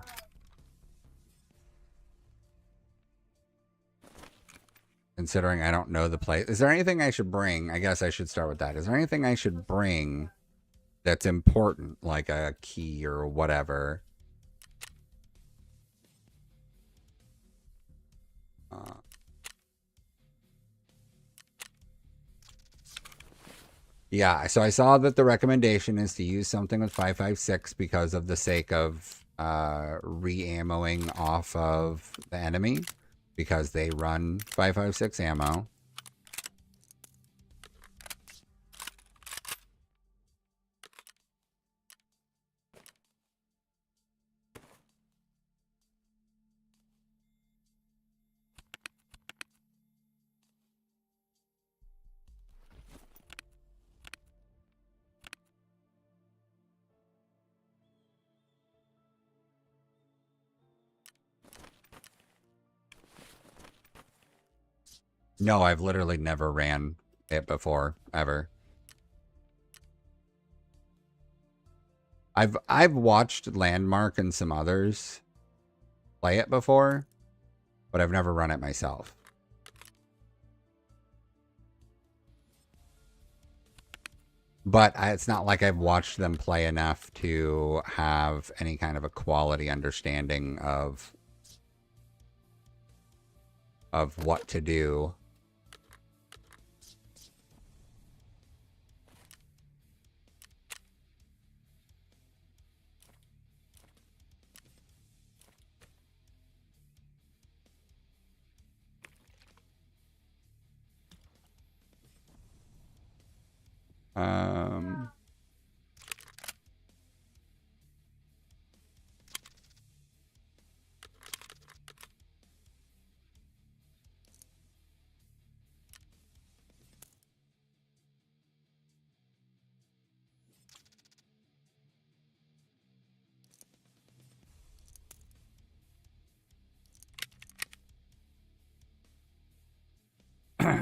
Considering I don't know the place. Is there anything I should bring? I guess I should start with that. Is there anything I should bring that's important, like a key or whatever? Yeah, so I saw that the recommendation is to use something with 5.56 because of the sake of re-ammoing off of the enemy, because they run 5.56 ammo. No, I've literally never ran it before, ever. I've watched Landmark and some others play it before, but I've never run it myself. But it's not like I've watched them play enough to have any kind of a quality understanding of what to do. Um,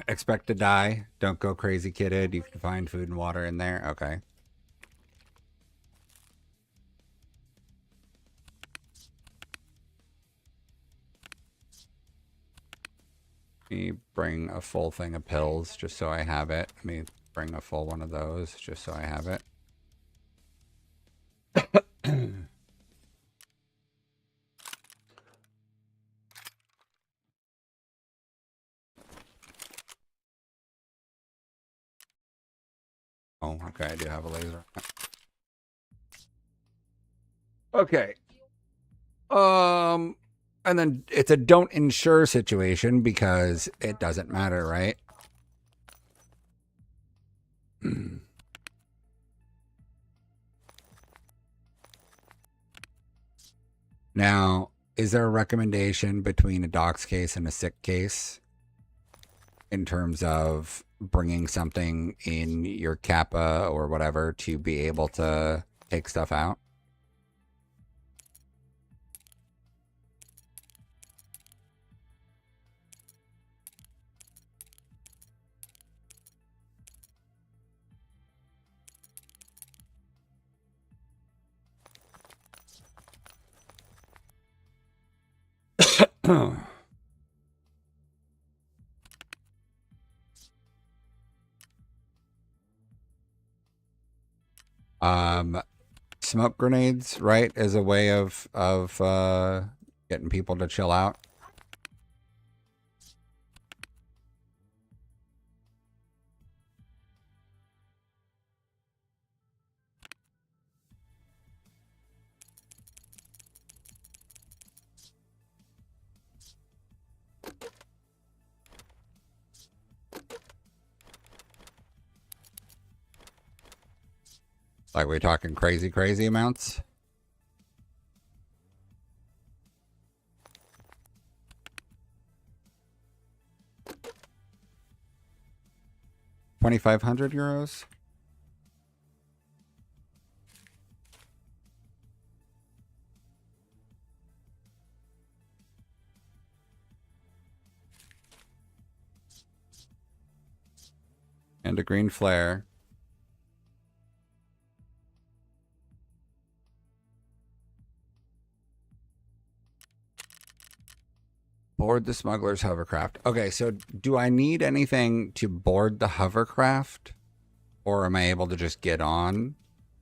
Expect to die. Don't go crazy, kidded. You can find food and water in there. Okay. Let me bring a full thing of pills just so I have it. Let me bring a full one of those just so I have it. Oh, okay. I do have a laser. Okay. And then it's a don't insure situation because it doesn't matter, right? Now, is there a recommendation between a docs case and a sick case in terms of bringing something in your kappa or whatever to be able to take stuff out? um, Smoke grenades, right, as a way of getting people to chill out. Like, we talking crazy, crazy amounts? €2,500? And a green flare. Board the smuggler's hovercraft. Okay, so do I need anything to board the hovercraft? Or am I able to just get on?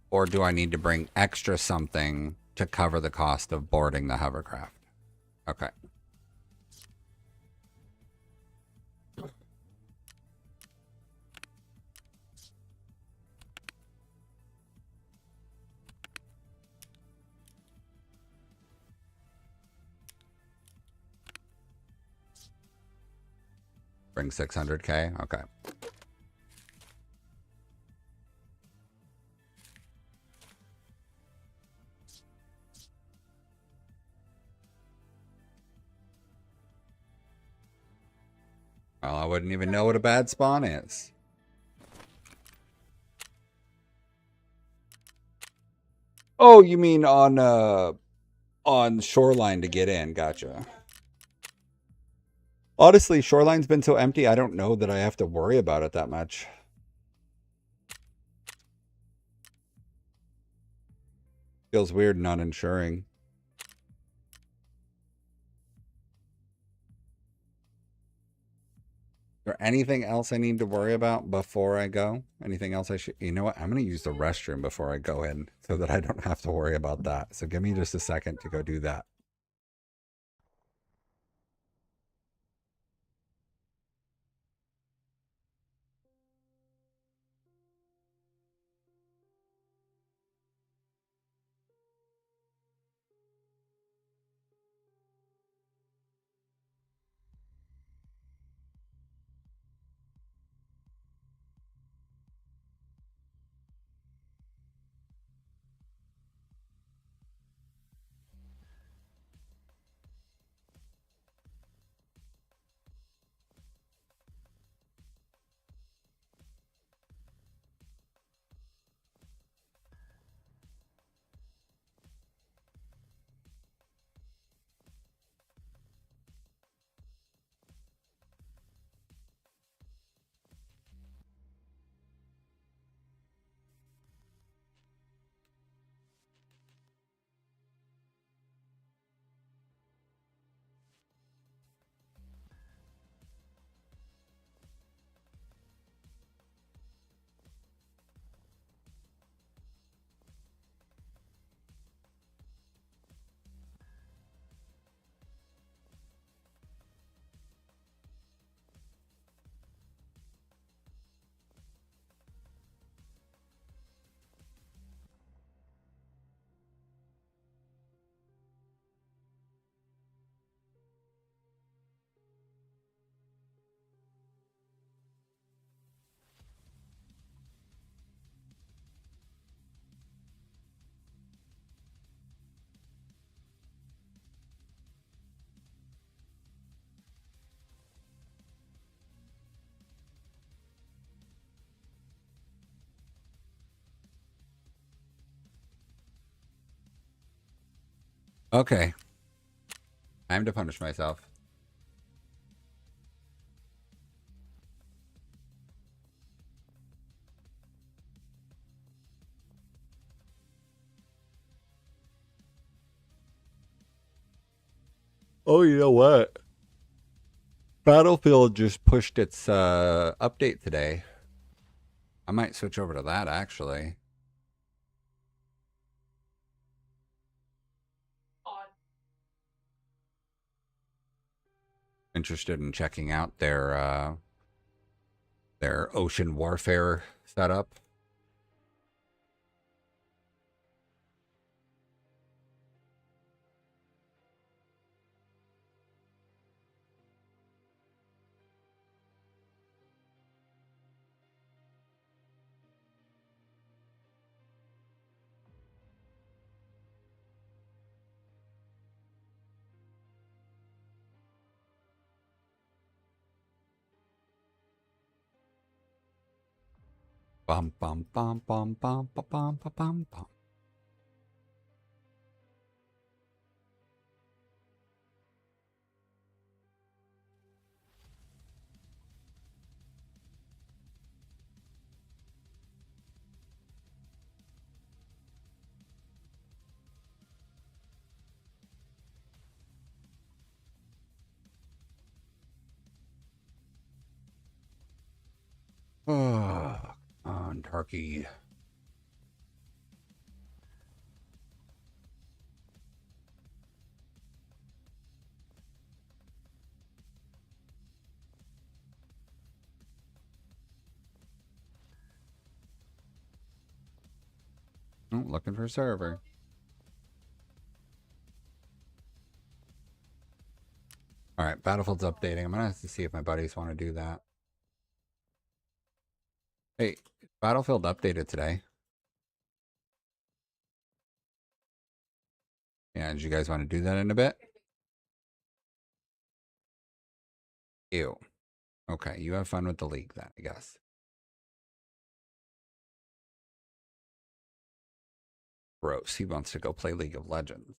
Or do I need to bring extra something to cover the cost of boarding the hovercraft? Okay. Bring 600K? Okay. Well, I wouldn't even know what a bad spawn is. Oh, you mean on Shoreline to get in. Gotcha. Honestly, Shoreline's been so empty, I don't know that I have to worry about it that much. Feels weird not insuring. Is there anything else I need to worry about before I go? Anything else I should... You know what? I'm going to use the restroom before I go in so that I don't have to worry about that. So give me just a second to go do that. Okay. Time to punish myself. Oh, you know what? Battlefield just pushed its update today. I might switch over to that actually. Interested in checking out their ocean warfare setup. Bum bum bum bum bum bum bum bum bum. Oh, come on, turkey. Oh, looking for a server. All right, Battlefield's updating. I'm gonna have to see if my buddies want to do that. Hey, Battlefield updated today. Yeah, did you guys want to do that in a bit? Ew. Okay, you have fun with the league then, I guess. Gross. He wants to go play League of Legends.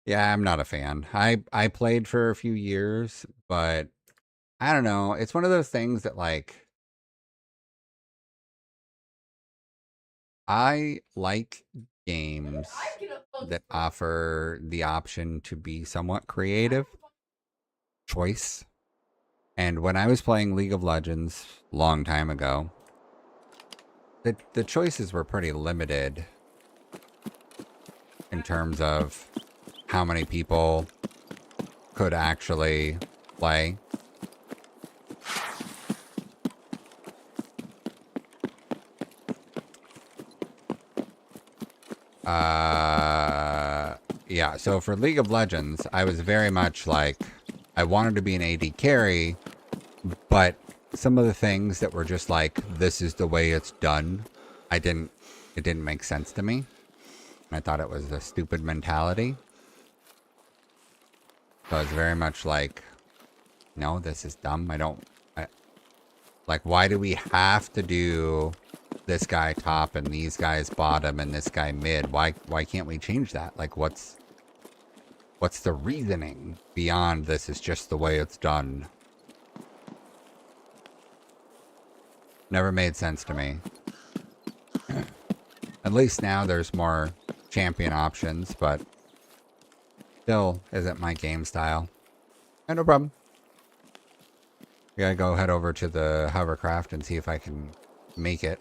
Yeah, I'm not a fan. I played for a few years, but I don't know. It's one of those things that like I like games that offer the option to be somewhat creative choice. And when I was playing League of Legends a long time ago, the choices were pretty limited in terms of how many people could actually play. Yeah, so for League of Legends, I was very much like, I wanted to be an AD carry, but some of the things that were just like, this is the way it's done, it didn't make sense to me. I thought it was a stupid mentality. So I was very much like, no, this is dumb. Like, why do we have to do this guy top and these guys bottom and this guy mid? Why can't we change that? Like, what's the reasoning beyond this is just the way it's done? Never made sense to me. At least now there's more champion options, but still isn't my game style. No problem. I gotta go head over to the hovercraft and see if I can make it.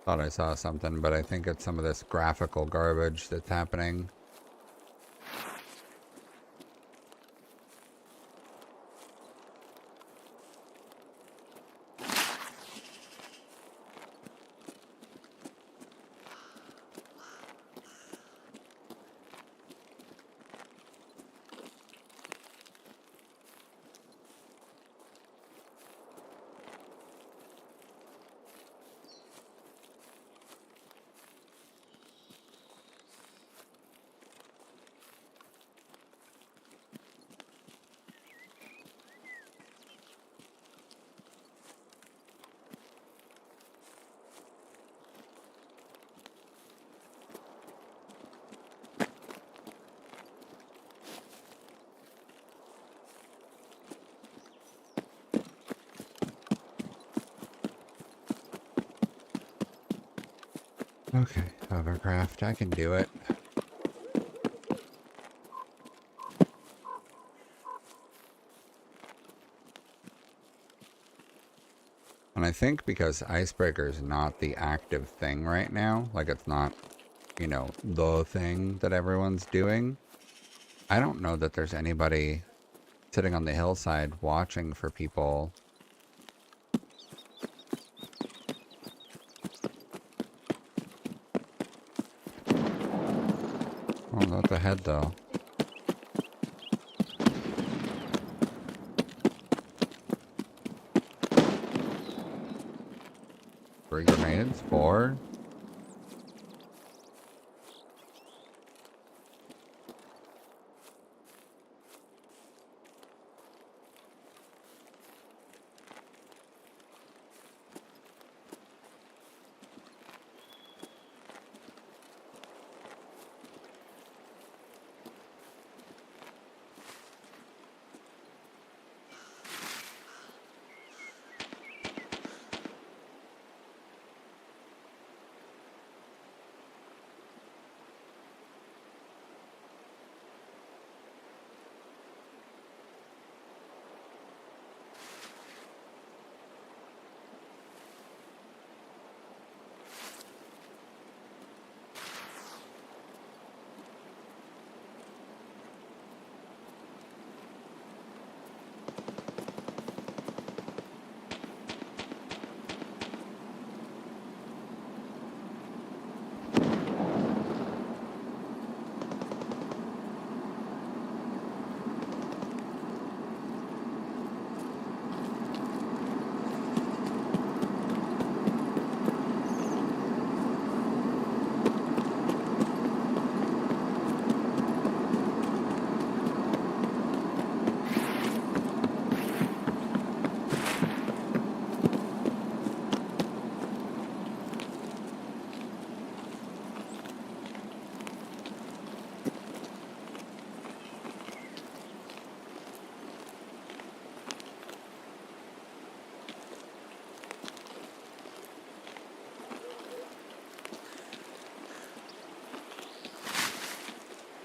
Thought I saw something, but I think it's some of this graphical garbage that's happening. Okay, hovercraft, I can do it. And I think because Icebreaker is not the active thing right now, like it's not, you know, the thing that everyone's doing, I don't know that there's anybody sitting on the hillside watching for people. Oh, that's ahead though. 3 grenades? 4?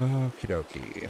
Okie dokie.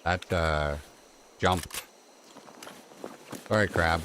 That jumped. Sorry, crab.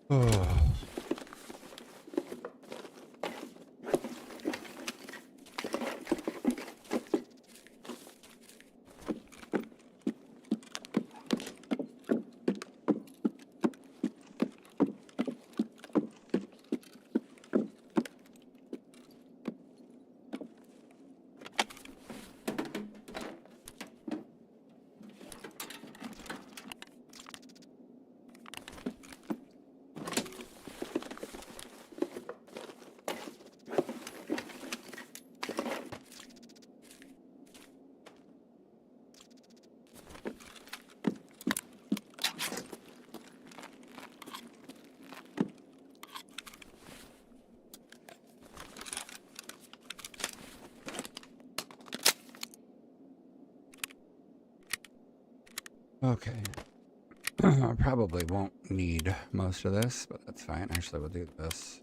Oh. Okay. I probably won't need most of this, but that's fine. Actually, we'll do this.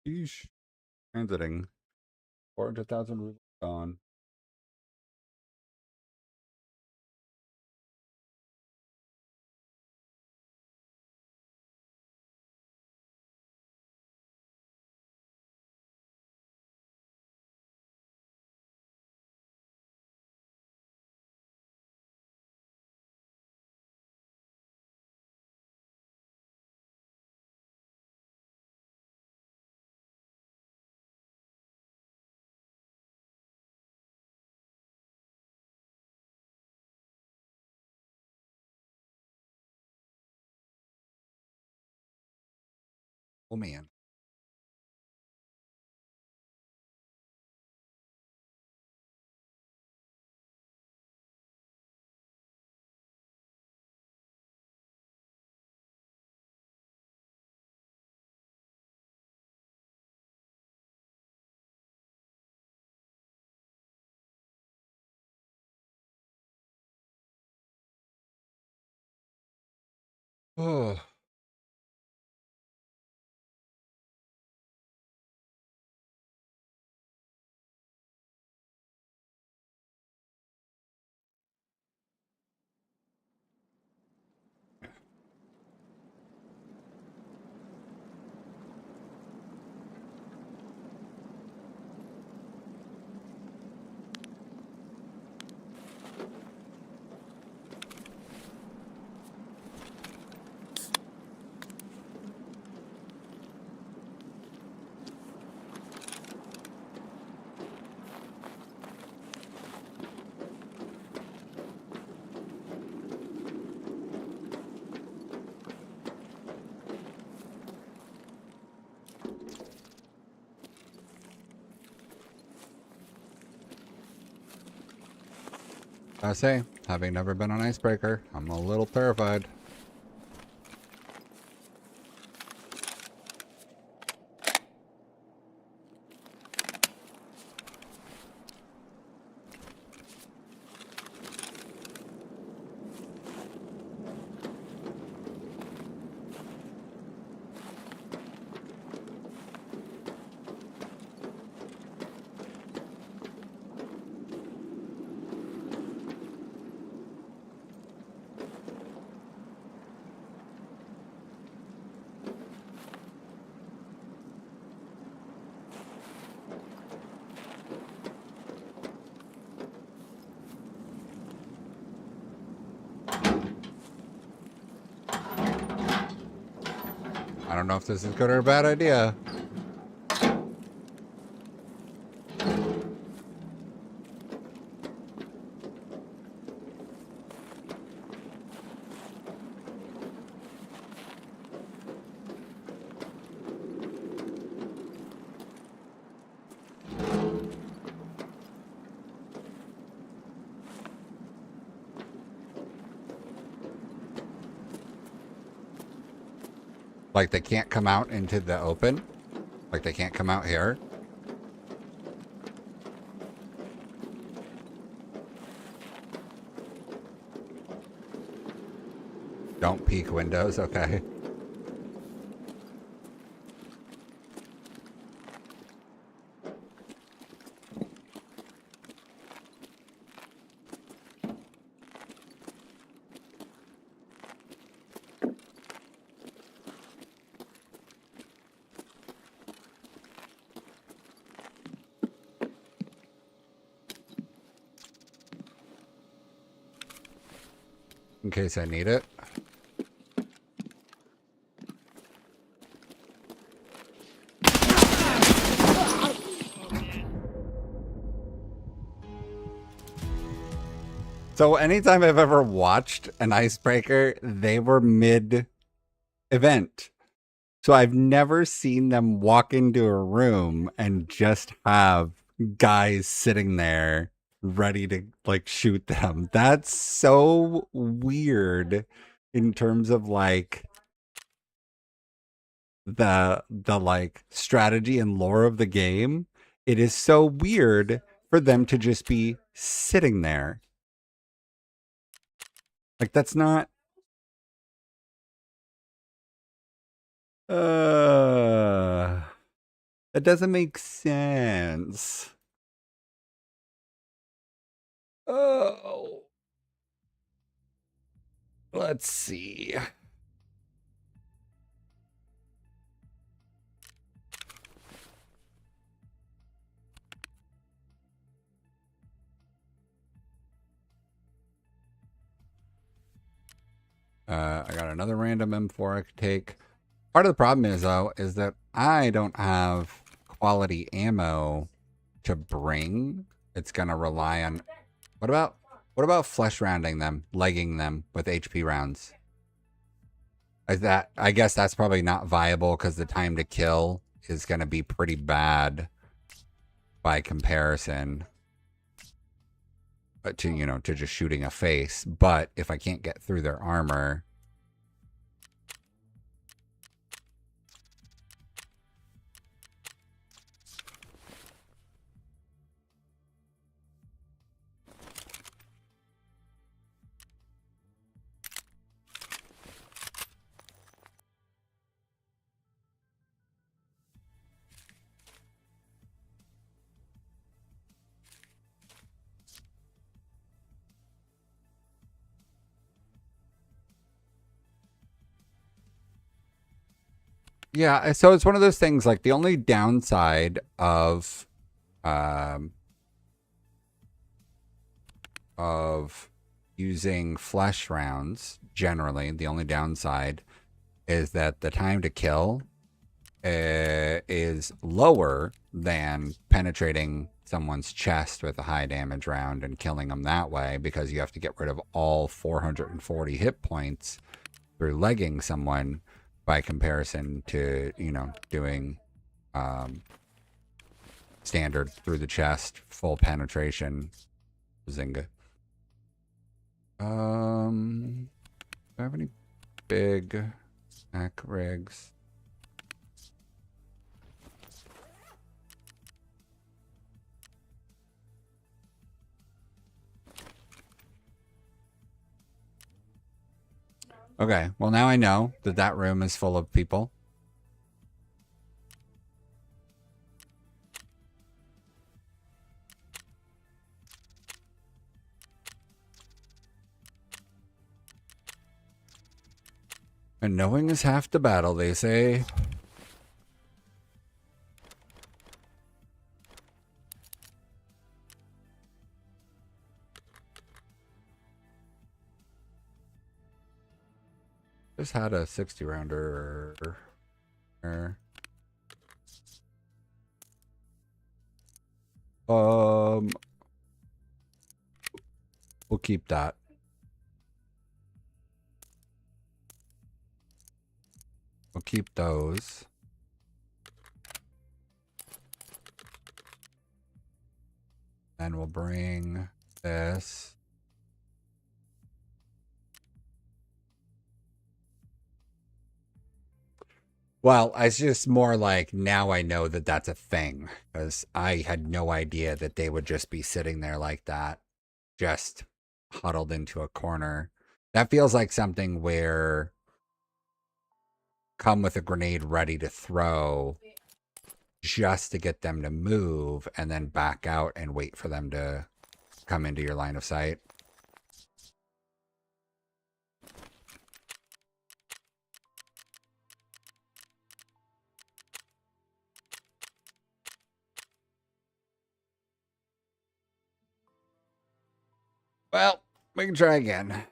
Yeesh. Transiting. 400,000 rubles gone. Oh, man. Oh. I say, having never been on Icebreaker, I'm a little terrified. I don't know if this is good or a bad idea. Like they can't come out into the open? Like they can't come out here? Don't peek windows, okay. In case I need it. So anytime I've ever watched an Icebreaker, they were mid-event. So I've never seen them walk into a room and just have guys sitting there ready to like shoot them. That's so weird in terms of like the like strategy and lore of the game. It is so weird for them to just be sitting there. Like that's not that doesn't make sense. Oh. Let's see. I got another random M4 I could take. Part of the problem is though, is that I don't have quality ammo to bring. It's gonna rely on what about flesh rounding them, legging them with HP rounds? Is that I guess that's probably not viable because the time to kill is gonna be pretty bad by comparison. To to just shooting a face. But if I can't get through their armor, yeah, so it's one of those things like the only downside um of using flesh rounds generally, the only downside is that the time to kill is lower than penetrating someone's chest with a high damage round and killing them that way because you have to get rid of all 440 hit points through legging someone by comparison to, doing standard through the chest, full penetration, Zynga. Do I have any big snack rigs? Okay, well now I know that that room is full of people. And knowing is half the battle, they say. Just had a 60 rounder. We'll keep that. We'll keep those. And we'll bring this. Well, it's just more like now I know that that's a thing, because I had no idea that they would just be sitting there like that, just huddled into a corner. That feels like something where come with a grenade ready to throw just to get them to move and then back out and wait for them to come into your line of sight. Well, we can try again.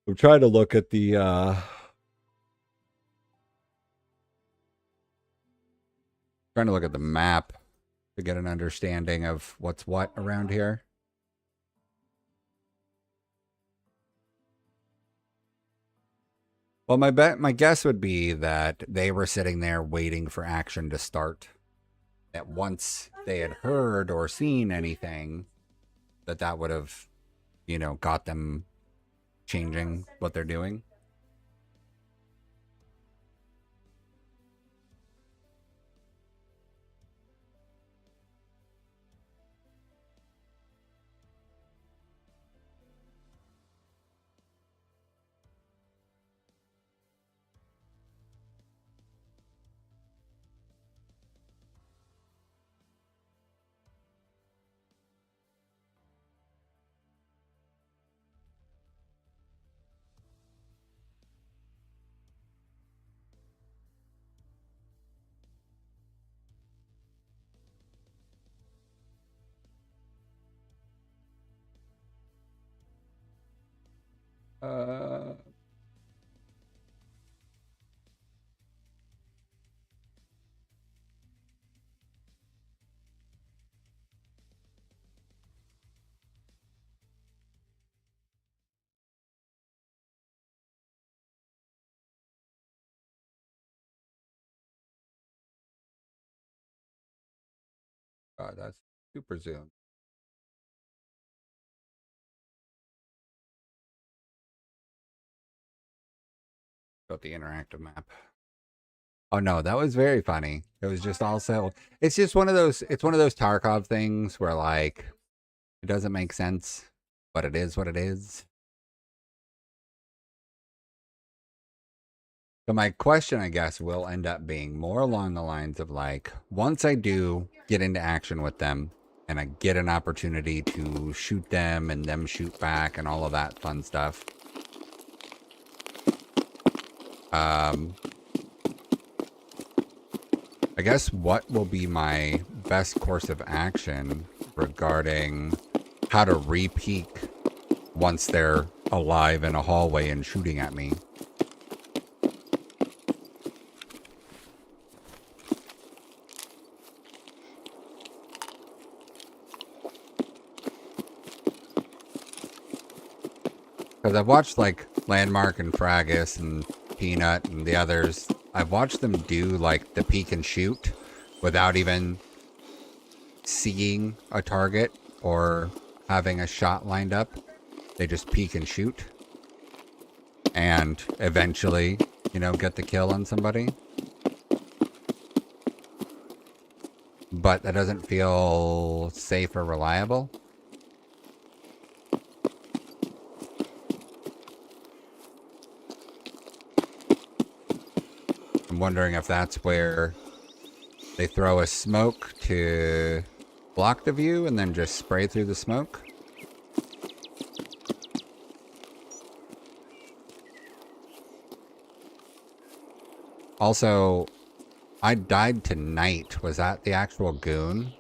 I'm trying to look at the map to get an understanding of what's what around here. Well, my guess would be that they were sitting there waiting for action to start. That once they had heard or seen anything, that would have, you know, got them changing what they're doing. Uh, God, that's super zoom. Got the interactive map. Oh no, that was very funny. It was just also, it's just one of those, it's one of those Tarkov things where like, it doesn't make sense, but it is what it is. So my question, I guess, will end up being more along the lines of like, once I do get into action with them and I get an opportunity to shoot them and them shoot back and all of that fun stuff. I guess what will be my best course of action regarding how to re-peak once they're alive in a hallway and shooting at me. Because I've watched like Landmark and Fraggus and Peanut and the others. I've watched them do like the peek and shoot without even seeing a target or having a shot lined up. They just peek and shoot. And eventually, you know, get the kill on somebody. But that doesn't feel safe or reliable. I'm wondering if that's where they throw a smoke to block the view and then just spray through the smoke. Also, I died tonight. Was that the actual goon?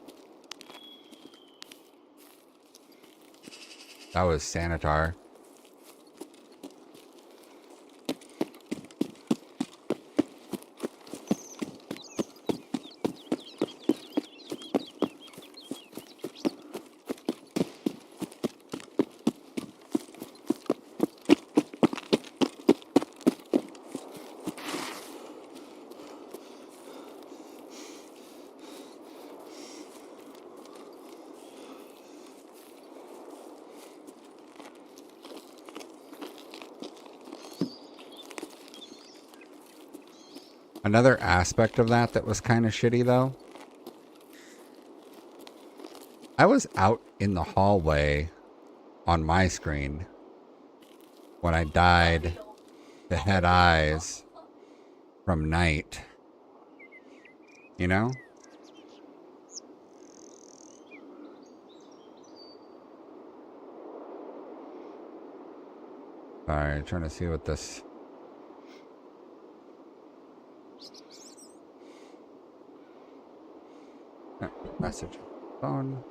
That was Sanitar. Another aspect of that was kind of shitty, though. I was out in the hallway on my screen when I died to Head Eyes from Night. You know? Sorry, trying to see what this... Message. Phone.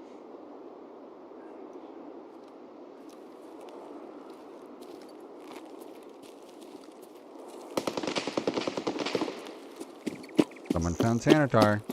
Someone found Sanitar.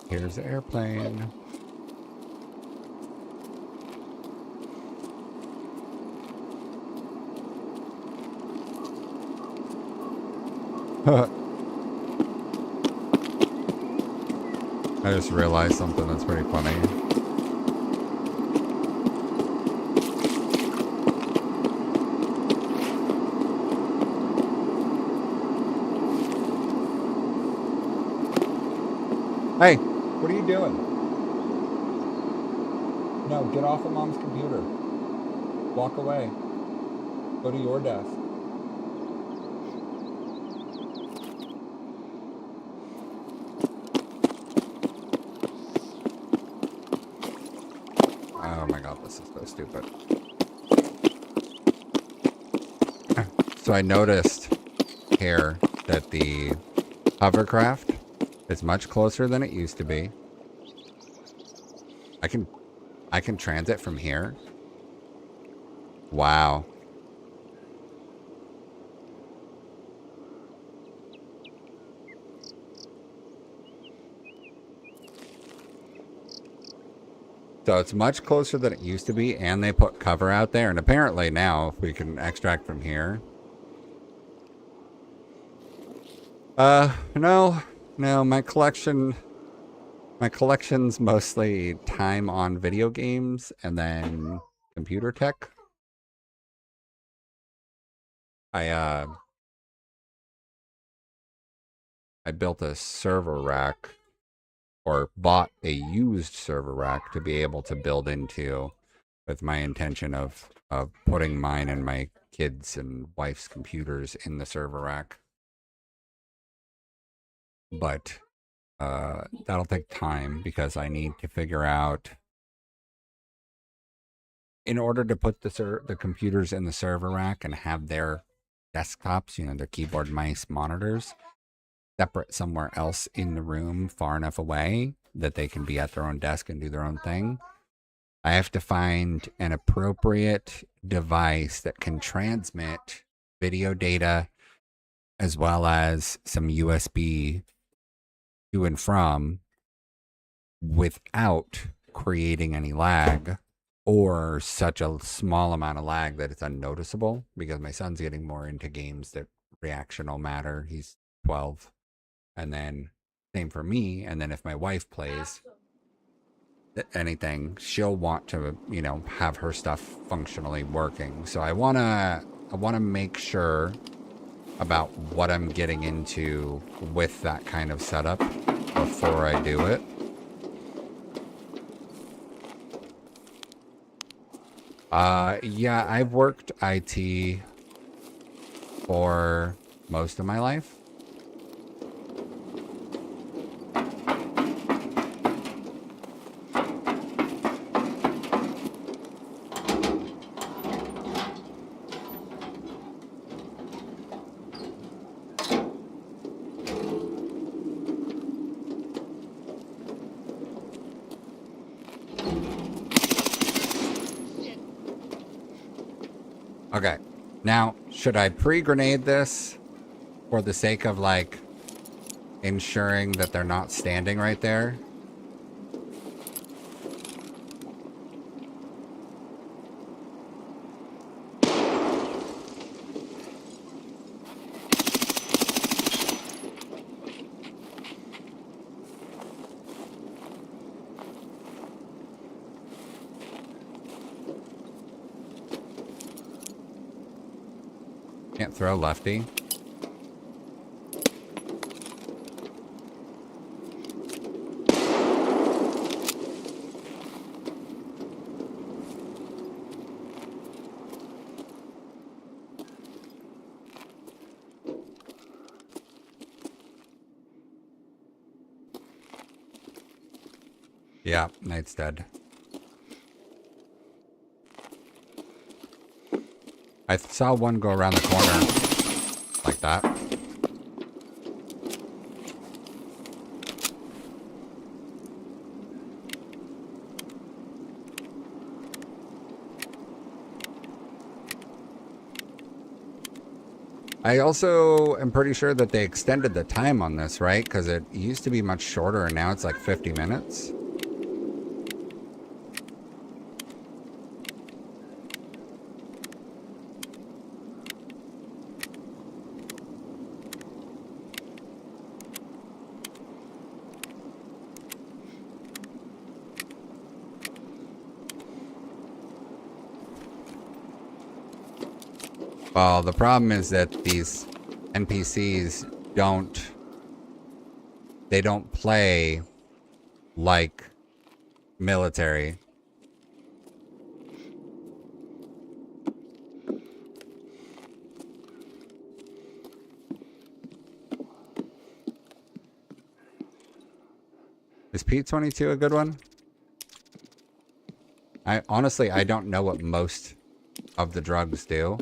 Here's the airplane. I just realized something that's pretty funny. Hey, what are you doing? No, get off of Mom's computer. Walk away. Go to your desk. Oh my god, this is so stupid. So I noticed here that the hovercraft is much closer than it used to be. I can transit from here. Wow. So it's much closer than it used to be, and they put cover out there, and apparently now if we can extract from here. No, my collection's mostly time on video games and then computer tech. I built a server rack, or bought a used server rack to be able to build into, with my intention of putting mine and my kids and wife's computers in the server rack. But that'll take time because I need to figure out, in order to put the computers in the server rack and have their desktops, their keyboard, mice, monitors, separate somewhere else in the room, far enough away that they can be at their own desk and do their own thing. I have to find an appropriate device that can transmit video data as well as some USB to and from without creating any lag, or such a small amount of lag that it's unnoticeable, because my son's getting more into games that reactional matter. He's 12. And then same for me. And then if my wife plays anything, she'll want to, have her stuff functionally working. So I want to make sure about what I'm getting into with that kind of setup before I do it. Yeah, I've worked IT for most of my life. Okay, now, should I pre-grenade this for the sake of, ensuring that they're not standing right there? Can't throw lefty. Yeah, Knight's dead. I saw one go around the corner like that. I also am pretty sure that they extended the time on this, right? Because it used to be much shorter and now it's like 50 minutes. Well, the problem is that these NPCs they don't play like military. Is P22 a good one? I honestly, I don't know what most of the drugs do.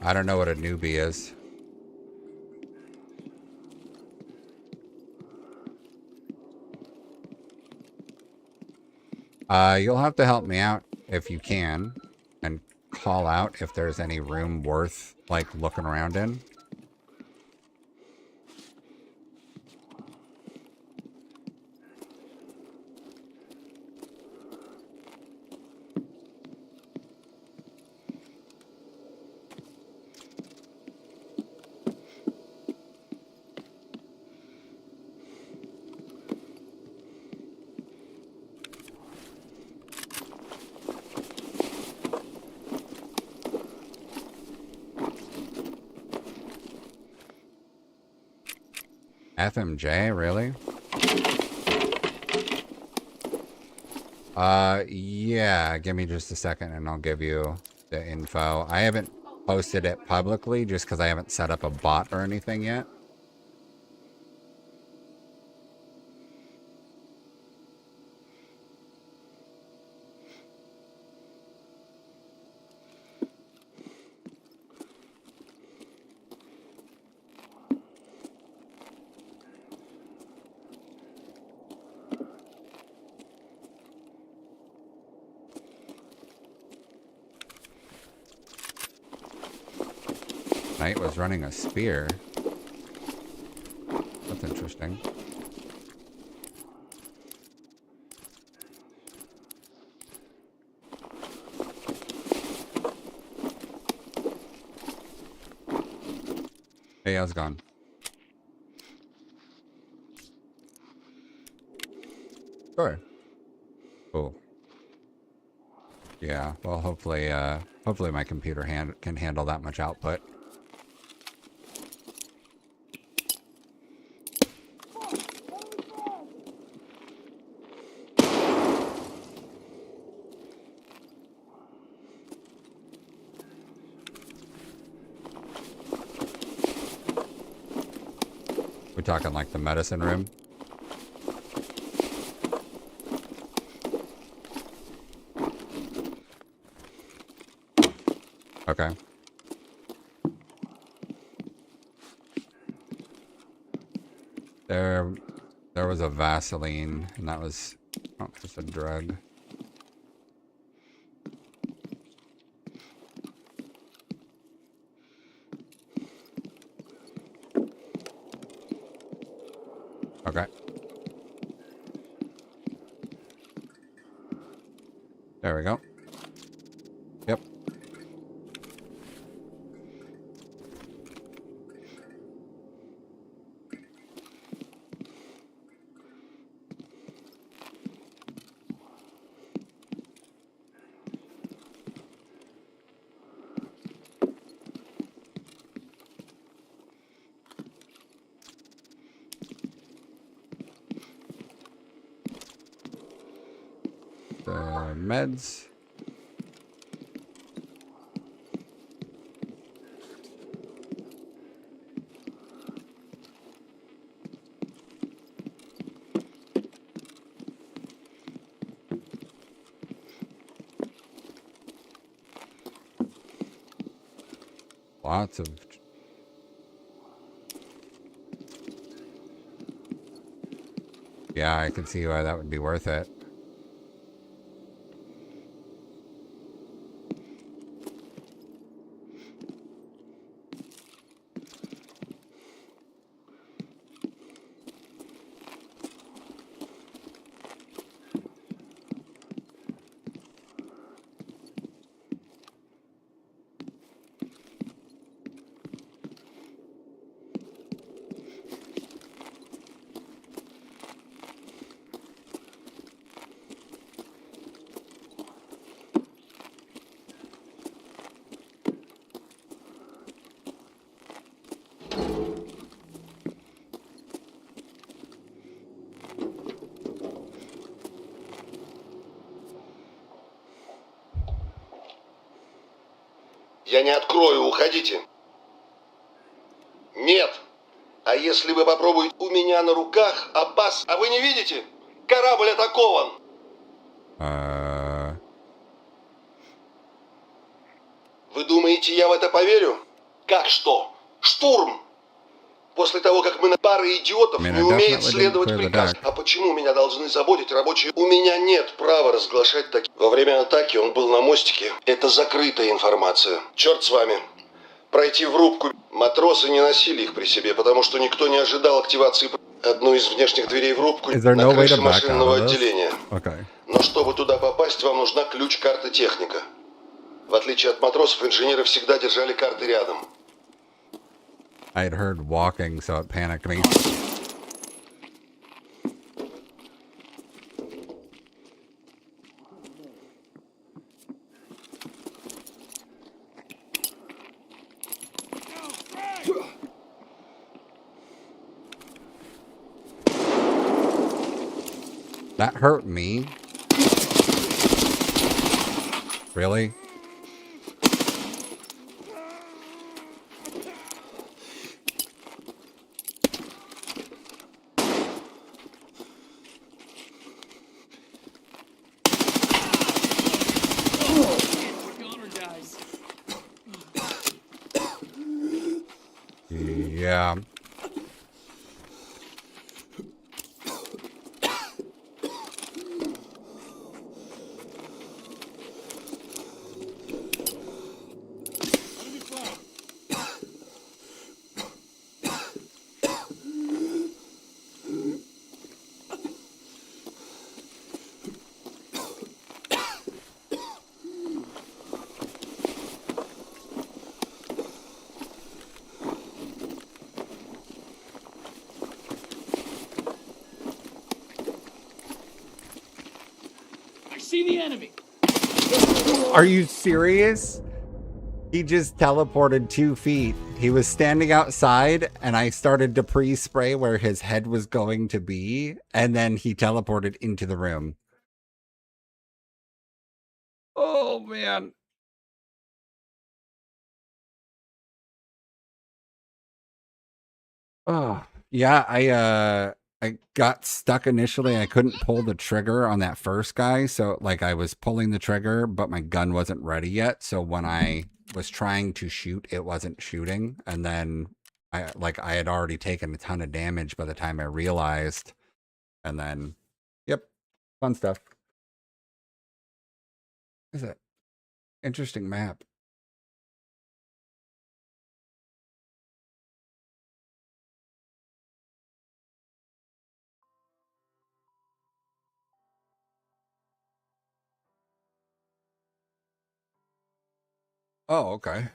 I don't know what a newbie is. You'll have to help me out if you can and call out if there's any room worth like looking around in. FMJ, really? Yeah, give me just a second and I'll give you the info. I haven't posted it publicly just because I haven't set up a bot or anything yet. Knight was running a spear. That's interesting. Hey, how's it going? Sure. Cool. Yeah, well, hopefully my computer can handle that much output. We're talking like the medicine room. Okay. There was a Vaseline, and that was just a drug. Okay. There we go. Yep. some meds. Lots of... Yeah, I can see why that would be worth it. Я не открою, уходите. Нет. А если вы попробуете у меня на руках, опас... А вы не видите? Корабль атакован. Вы думаете, я в это поверю? Как что? Штурм! После того, как мы на пары идиотов не умеет следовать приказу. А почему меня должны заботить рабочие? У меня нет права разглашать такие. Во время атаки он был на мостике. Это закрытая информация. Черт с вами. Пройти в рубку. Матросы не носили их при себе, потому что никто не ожидал активации одной из внешних дверей в рубку на крыше машинного отделения. Но чтобы туда попасть, вам нужна ключ-карта техника. В отличие от матросов, инженеры всегда держали карты рядом. I had heard walking, so it panicked me. That hurt me. Really? Yeah. See the enemy. Are you serious? He just teleported 2 feet. He was standing outside and I started to pre-spray where his head was going to be. And then he teleported into the room. Oh, man. Oh, yeah. I got stuck initially. I couldn't pull the trigger on that first guy. So like I was pulling the trigger, but my gun wasn't ready yet. So when I was trying to shoot, it wasn't shooting. And then I had already taken a ton of damage by the time I realized. And then, yep, fun stuff. What is it? Interesting map. Oh, okay.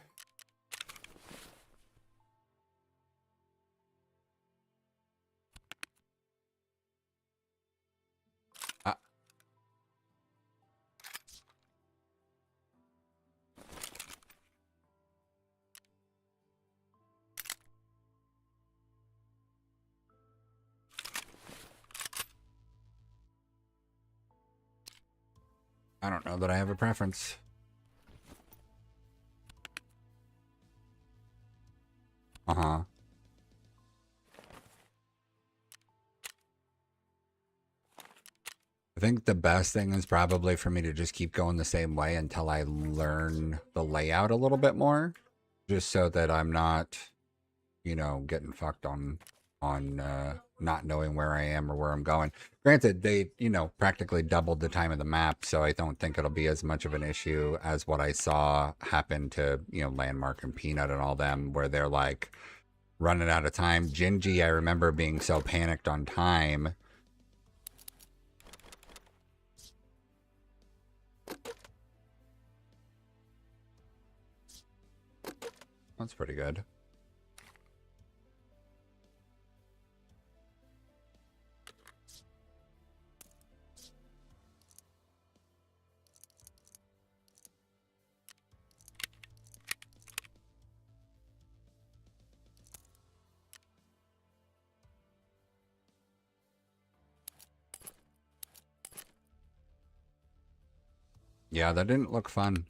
I don't know that I have a preference. Uh-huh. I think the best thing is probably for me to just keep going the same way until I learn the layout a little bit more. Just so that I'm not, you know, getting fucked on not knowing where I am or where I'm going. Granted, they, you know, practically doubled the time of the map, so I don't think it'll be as much of an issue as what I saw happen to, you know, Landmark and Peanut and all them, where they're like running out of time. Gingy, I remember being so panicked on time. That's pretty good. Yeah, that didn't look fun.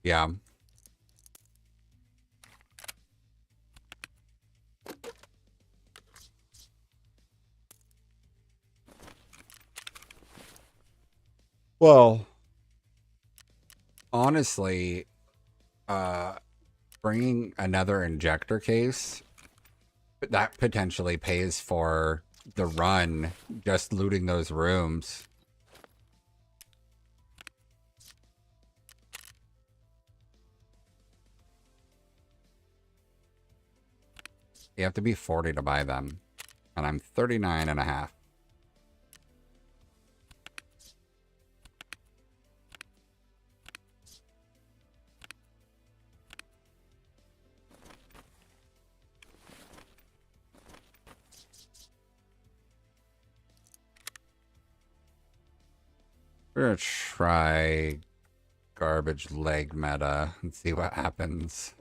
Yeah. Well, honestly, bringing another injector case, that potentially pays for the run, just looting those rooms. You have to be 40 to buy them, and I'm 39 and a half. We're gonna try garbage leg meta and see what happens.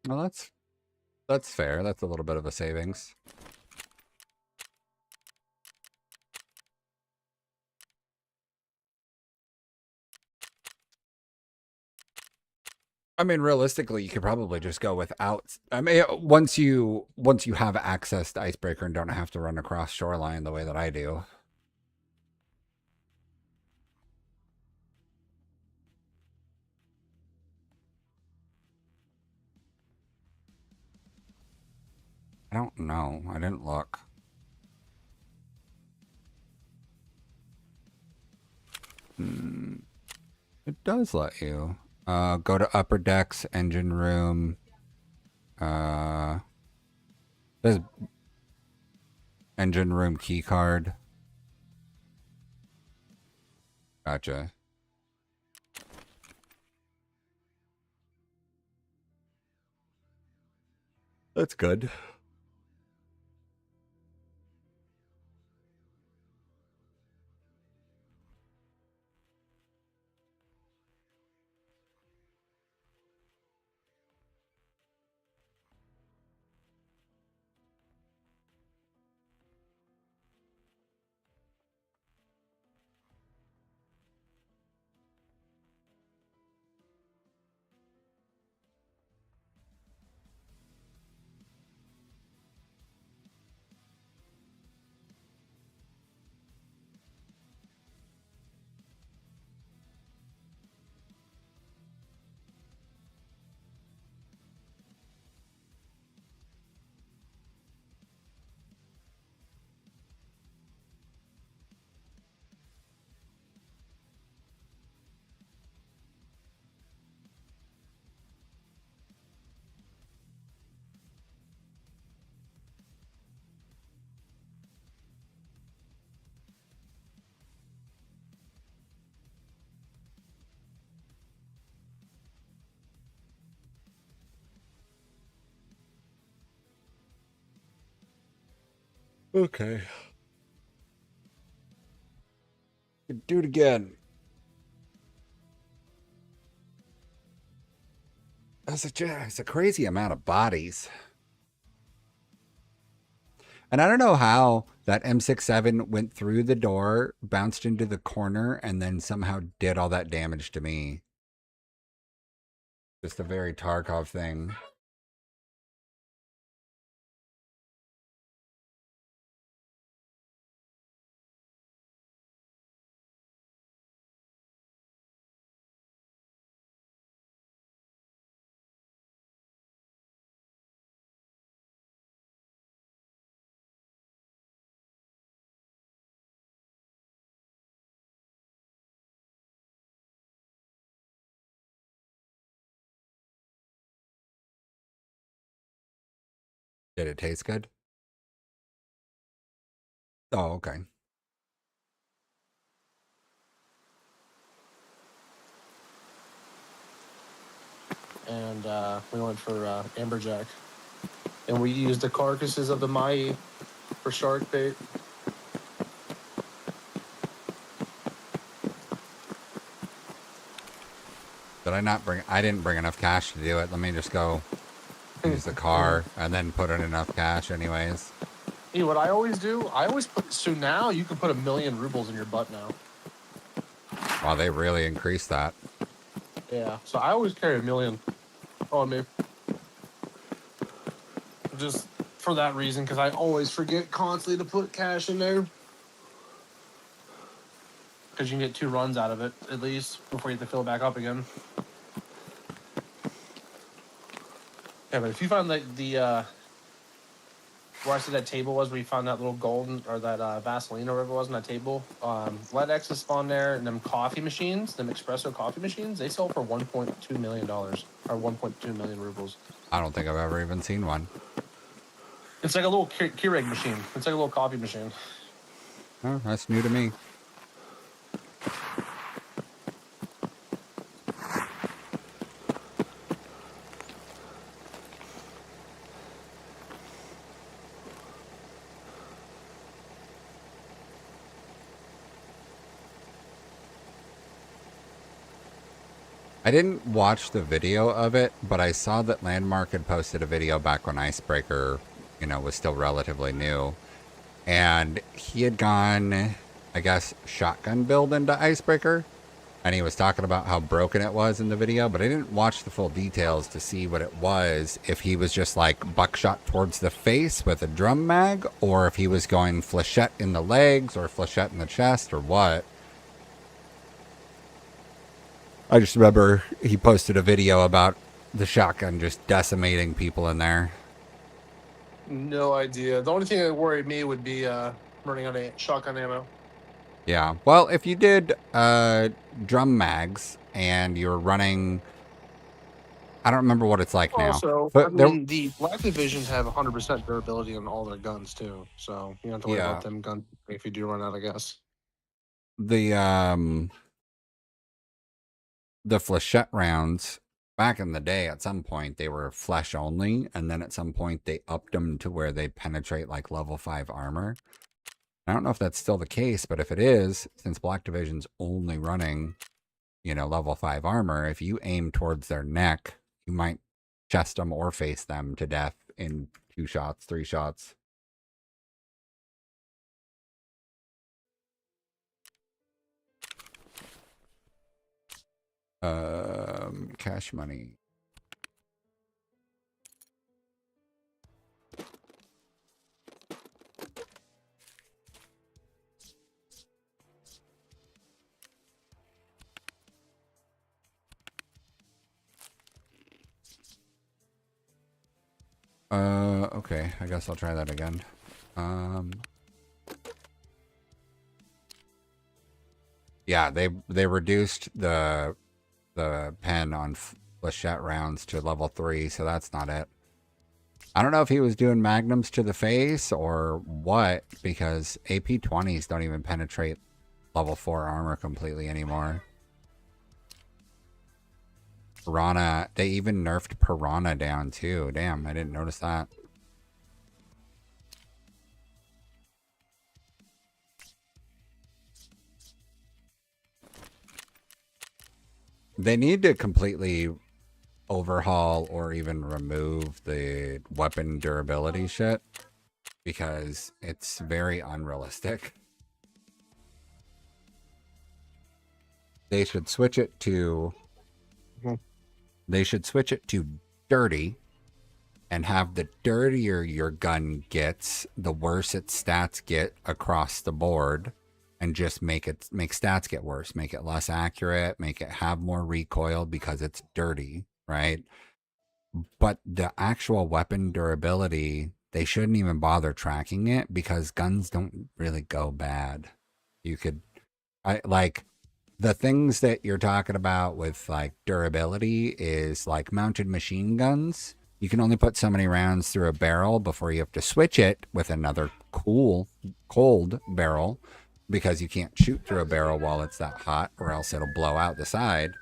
Well, that's fair. That's a little bit of a savings. I mean, realistically, you could probably just go without. I mean, once you have access to Icebreaker and don't have to run across Shoreline the way that I do. I don't know. I didn't look. It does let you. Go to upper decks, engine room. There's engine room key card. Gotcha. That's good. Okay. Do it again. It's a crazy amount of bodies. And I don't know how that M67 went through the door, bounced into the corner, and then somehow did all that damage to me. Just a very Tarkov thing. Did it taste good? Oh, okay. And we went for amberjack. And we used the carcasses of the Mai for shark bait. Did I not bring... I didn't bring enough cash to do it. Let me just go use the car and then put in enough cash anyways. Hey, what I always do, I always put... So now you can put 1,000,000 rubles in your butt now. Wow, they really increased that. Yeah, so I always carry 1,000,000 on me. Just for that reason, because I always forget constantly to put cash in there. Because you can get 2 runs out of it, at least, before you have to fill it back up again. Yeah, but if you find like the where I said that table was, where you found that little golden or that Vaseline or whatever it was on that table, let X is spawn there, and them coffee machines, them espresso coffee machines, they sell for $1.2 million or 1.2 million rubles. I don't think I've ever even seen one. It's like a little Keurig machine. It's like a little coffee machine. Oh, that's new to me. I didn't watch the video of it, but I saw that Landmark had posted a video back when Icebreaker, was still relatively new. And he had gone, I guess, shotgun build into Icebreaker. And he was talking about how broken it was in the video, but I didn't watch the full details to see what it was. If he was just like buckshot towards the face with a drum mag, or if he was going flechette in the legs or flechette in the chest or what. I just remember he posted a video about the shotgun just decimating people in there. No idea. The only thing that worried me would be running out of shotgun ammo. Yeah. Well, if you did drum mags and you're running... I don't remember what it's like now. Also, But the Black Divisions have 100% durability on all their guns, too. So you don't have to worry about them guns if you do run out, I guess. The flechette rounds, back in the day, at some point, they were flesh only. And then at some point, they upped them to where they penetrate like level 5 armor. I don't know if that's still the case, but if it is, since Black Division's only running, level 5 armor, if you aim towards their neck, you might chest them or face them to death in 2 shots, 3 shots. Cash money. Okay, I guess I'll try that again. Yeah, they reduced the pen on flechette rounds to level 3, so that's not it. I don't know if he was doing magnums to the face or what, because AP-20s don't even penetrate level 4 armor completely anymore. Piranha, they even nerfed Piranha down too. Damn, I didn't notice that. They need to completely overhaul or even remove the weapon durability shit because it's very unrealistic. They should switch it to dirty and have the dirtier your gun gets, the worse its stats get across the board, and just make stats get worse, make it less accurate, make it have more recoil because it's dirty, right? But the actual weapon durability, they shouldn't even bother tracking it because guns don't really go bad. You could, the things that you're talking about with like durability is like mounted machine guns. You can only put so many rounds through a barrel before you have to switch it with another cold barrel because you can't shoot through a barrel while it's that hot or else it'll blow out the side.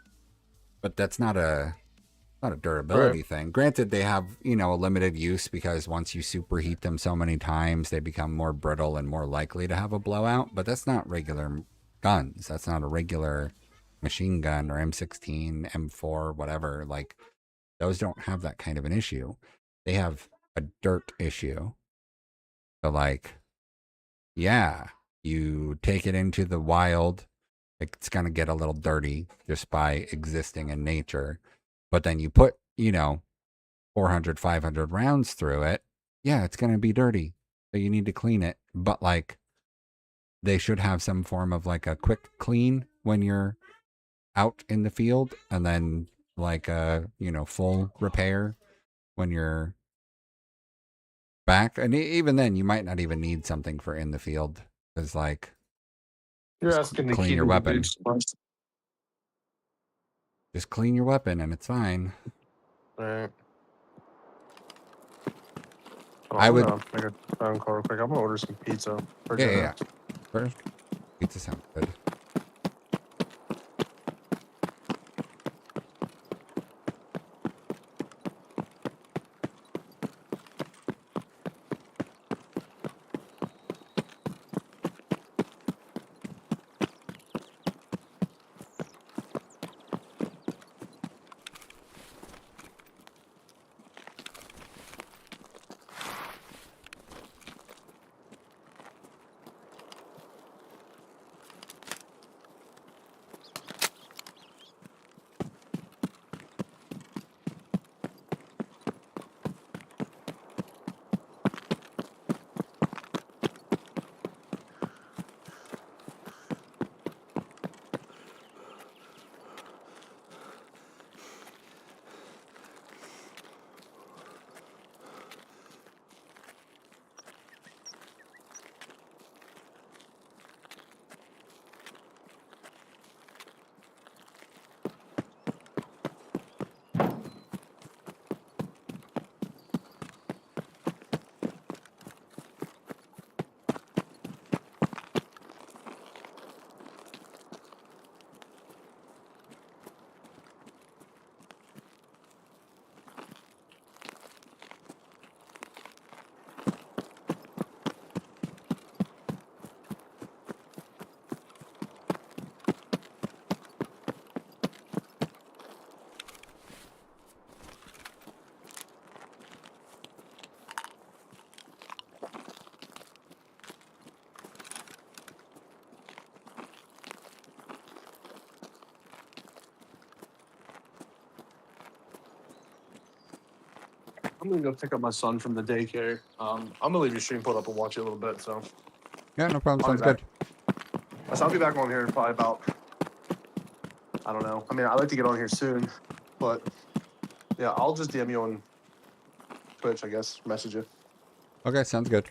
But that's not a durability thing. Granted, they have, a limited use because once you superheat them so many times, they become more brittle and more likely to have a blowout. But that's not regular guns. That's not a regular machine gun or M16, M4, whatever. Like, those don't have that kind of an issue. They have a dirt issue. So, like, yeah, you take it into the wild, it's going to get a little dirty just by existing in nature. But then you put, 400, 500 rounds through it. Yeah, it's going to be dirty. So you need to clean it. But like, they should have some form of like a quick clean when you're out in the field. And then like a, full repair when you're back. And even then you might not even need something for in the field. Because like, You're asking to clean your weapon. Just clean your weapon and it's fine. Right. I would. Make a phone call real quick. I'm gonna order some pizza. For Yeah, dinner. yeah. First, pizza sounds good. I'm gonna go pick up my son from the daycare. I'm gonna leave your stream pulled up and watch it a little bit. So Yeah, no problem. I'll be Sounds good. I'll be back on here in probably about, I don't know. I mean, I'd like to get on here soon, but yeah, I'll just DM you on Twitch, I guess. Message you. Okay, sounds good.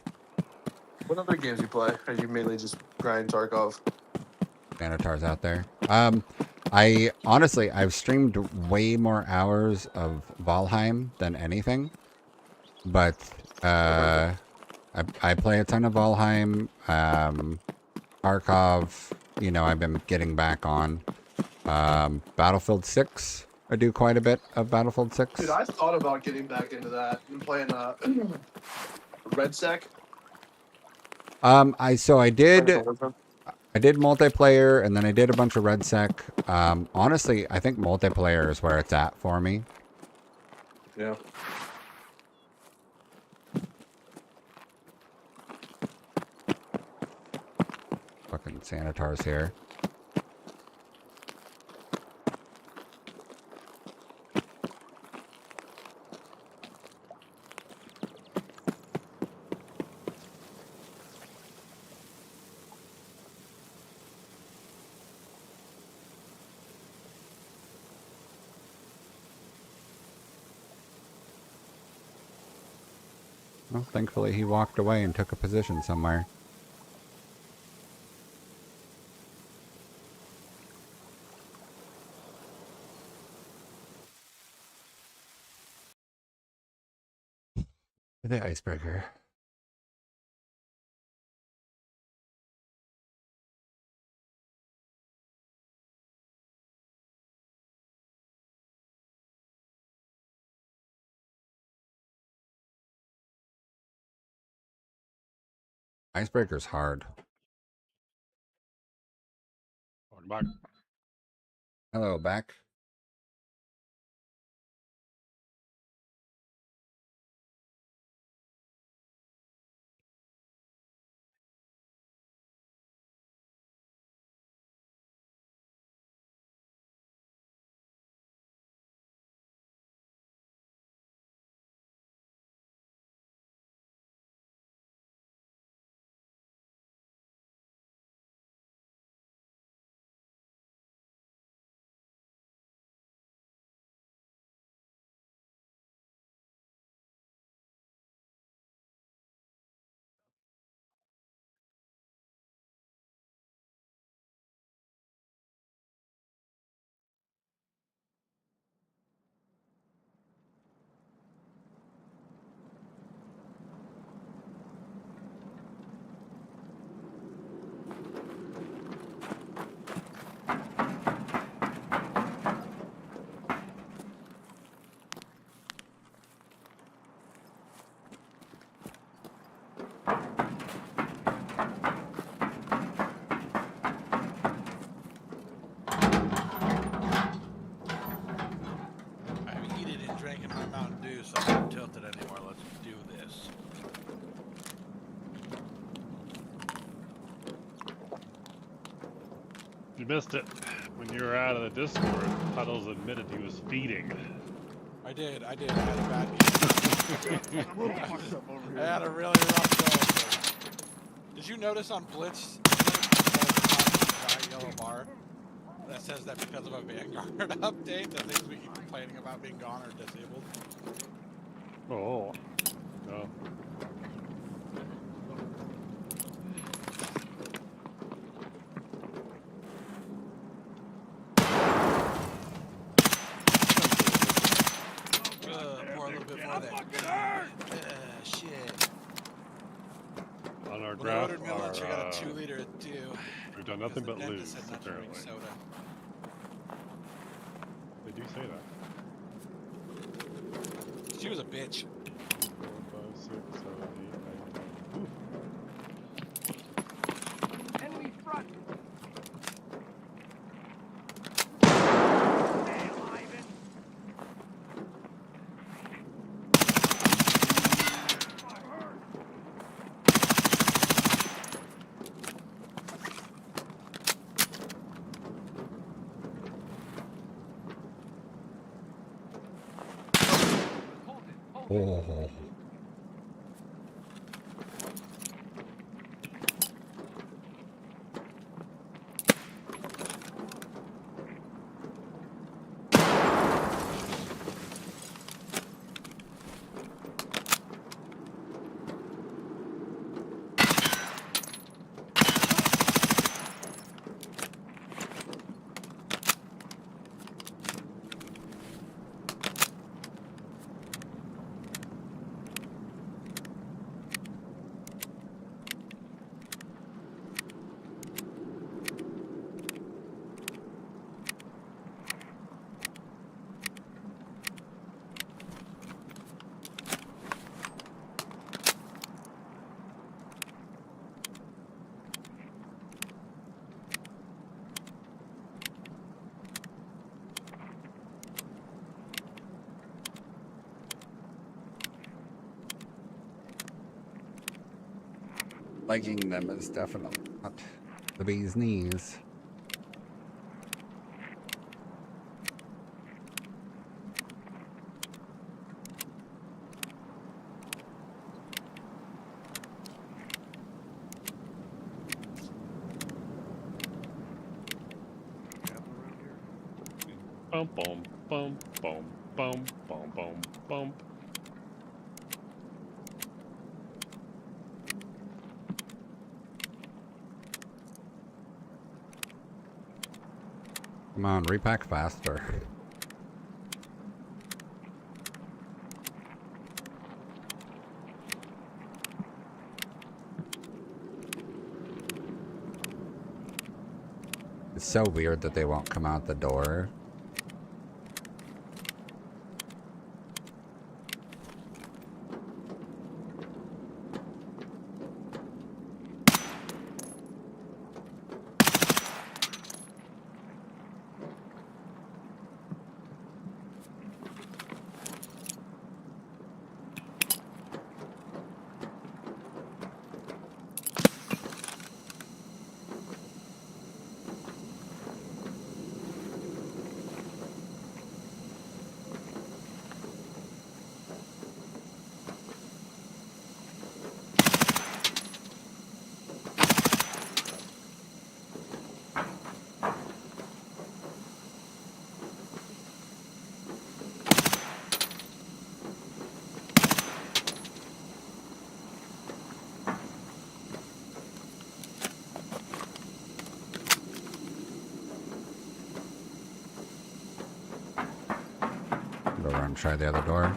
What other games you play? Or you mainly just grind Tarkov? Xanatar's out there. I've streamed way more hours of Valheim than anything, but I play a ton of Valheim. Tarkov, I've been getting back on. Battlefield 6, I do quite a bit of Battlefield 6. Dude, I thought about getting back into that and playing Red Sec. I did. I did multiplayer, and then I did a bunch of Red Sec. Honestly, I think multiplayer is where it's at for me. Yeah. Fucking Sanitar's here. Well, thankfully he walked away and took a position somewhere. The icebreaker. Icebreaker's hard. Back. Hello, back. I'm eating and drinking my Mountain Dew, so I'm not tilted anymore. Let's do this. You missed it. When you were out of the Discord, Puddles admitted he was feeding. I did. I had a bad game. I had a really rough go. Did you notice on Blitz, giant yellow bar that says that because of a Vanguard update, the things we keep complaining about being gone are disabled? Oh. No. Pour a little bit more of that. Shit. On our When I graph, ordered Millich, I got a 2-liter of Dew. we've done nothing because but the lose, dentist said not to drink apparently. soda. They do say that. She was a bitch. 4, 5, 6, 7, 8, 9, 10. Ooh. Enemy front. Oh. Liking them is definitely not the bee's knees. Bum bum bum bum bum bum bum bum. Come on, repack faster. It's so weird that they won't come out the door. Go around and try the other door.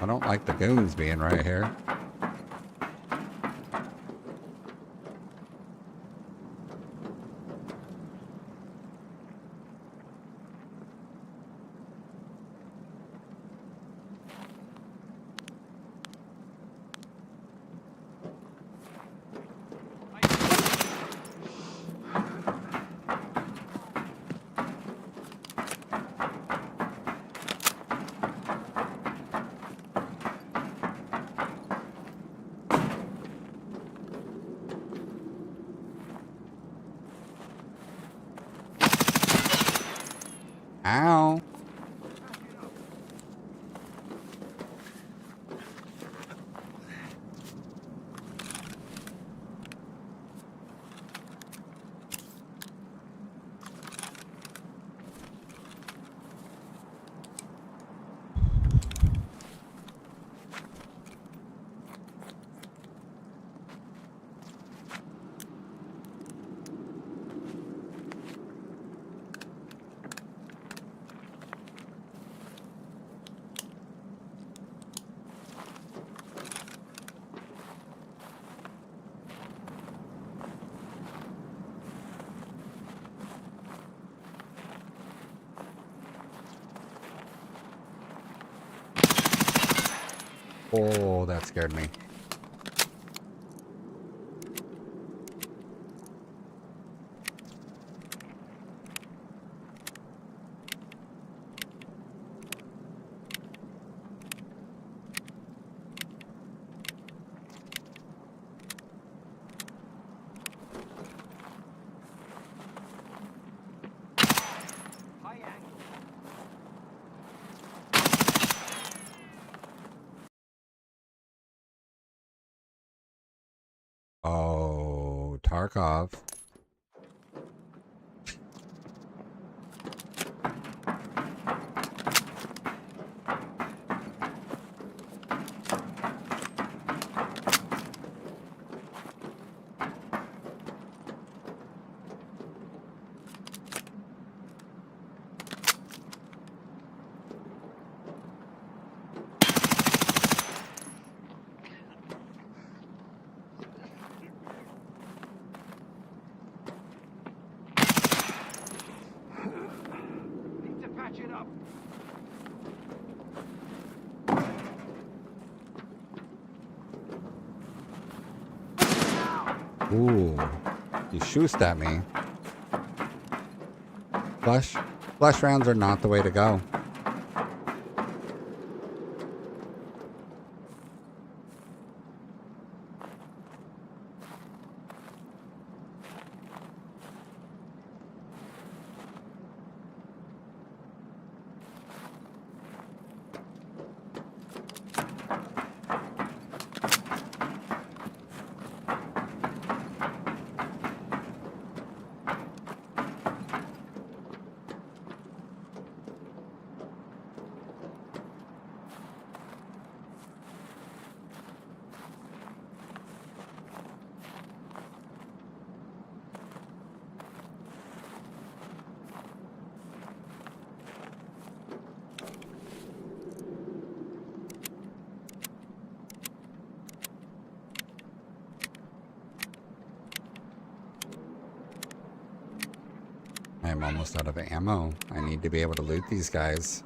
I don't like the goons being right here. Ow. Oh, that scared me. Oh, Tarkov. Ooh, you shoost at me. Flash rounds are not the way to go. I am almost out of ammo. I need to be able to loot these guys.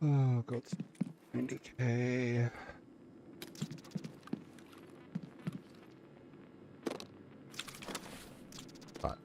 Oh, gold's 90K. But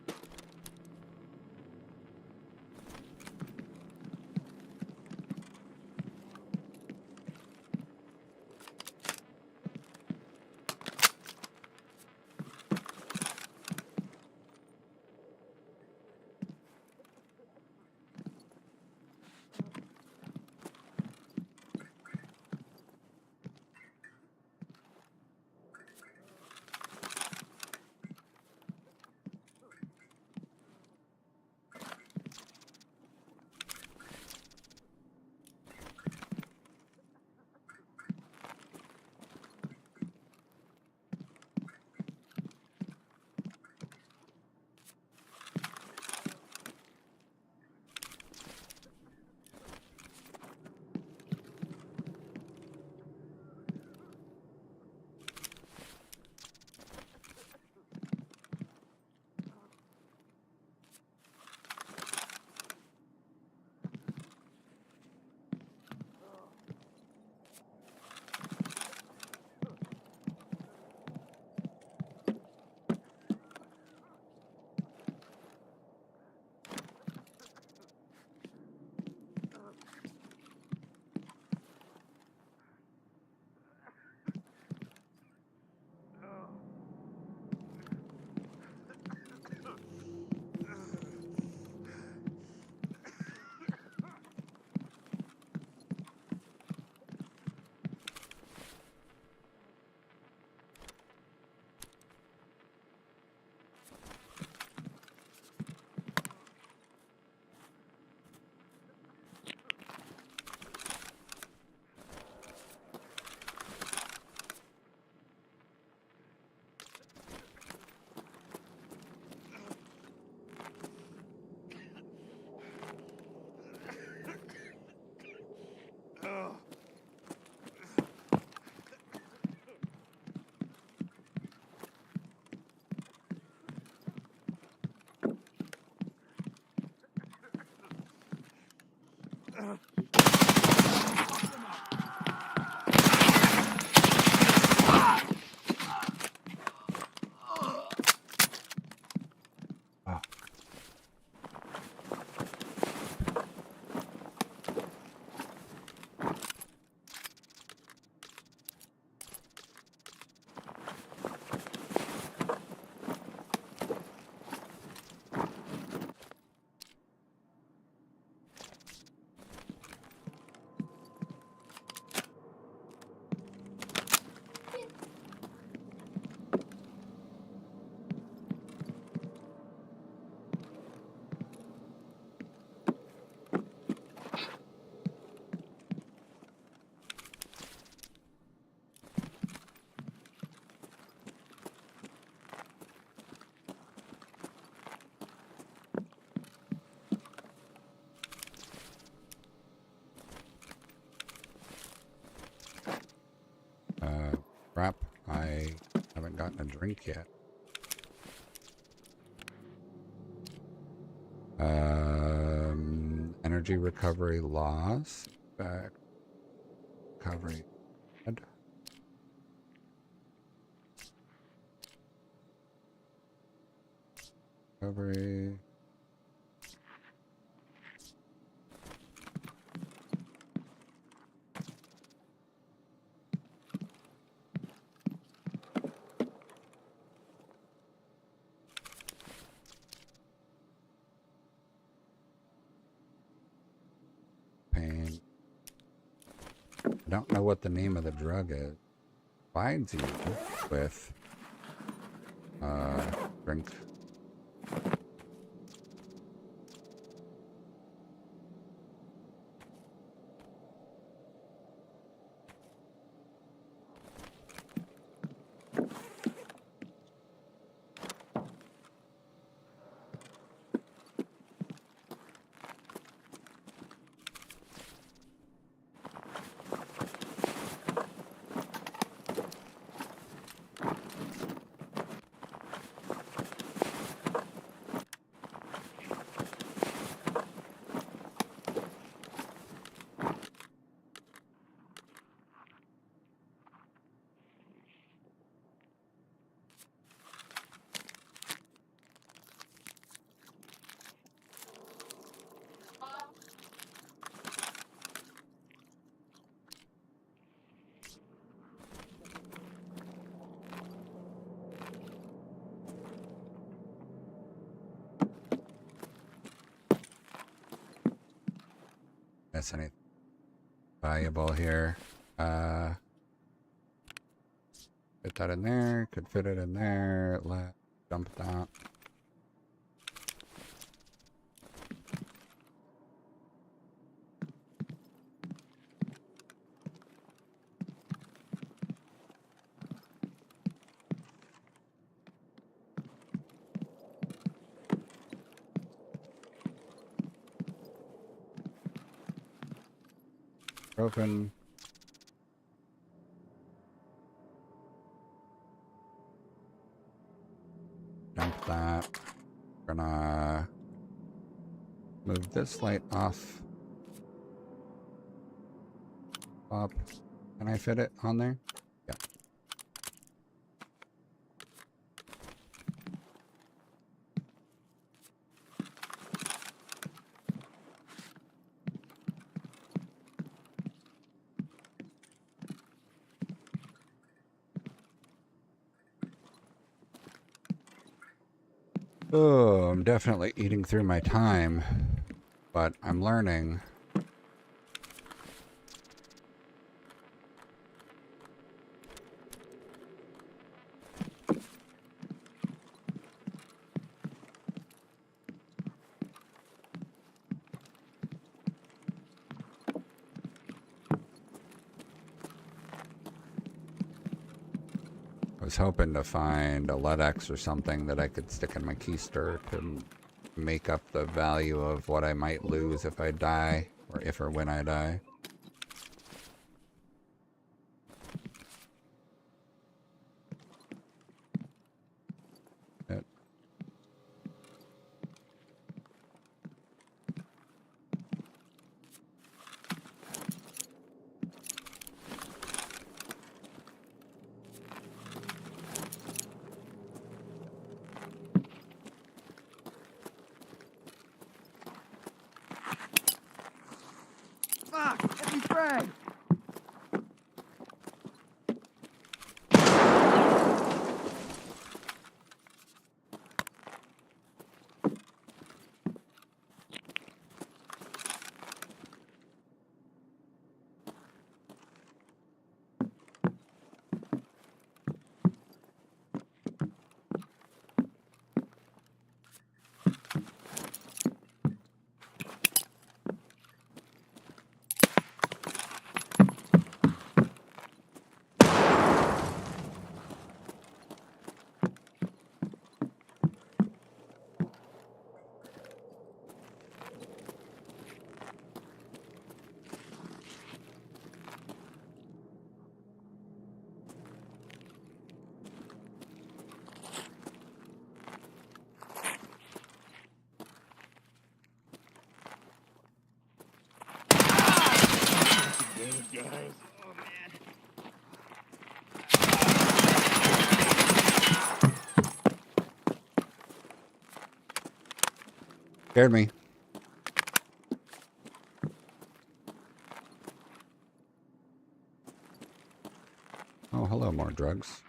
Oh. Crap. I haven't gotten a drink yet. Energy recovery loss. Back. Recovery. Dead. Recovery. Pain. I don't know what the name of the drug is. Provides you with drink. Miss anything valuable here? Fit that in there. Could fit it in there. Let's dump that. Open. Dump that. Gonna move this light off. Up. Can I fit it on there? Yeah. Oh, I'm definitely eating through my time, but I'm learning. I was hoping to find a LEDX or something that I could stick in my keister to make up the value of what I might lose if I die, or if or when I die. Scared me. Oh, hello, more drugs.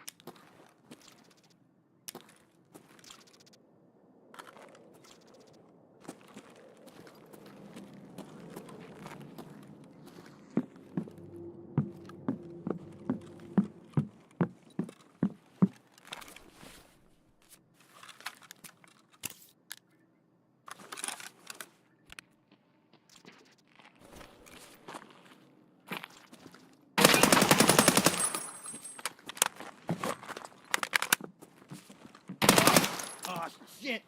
Oh, shit.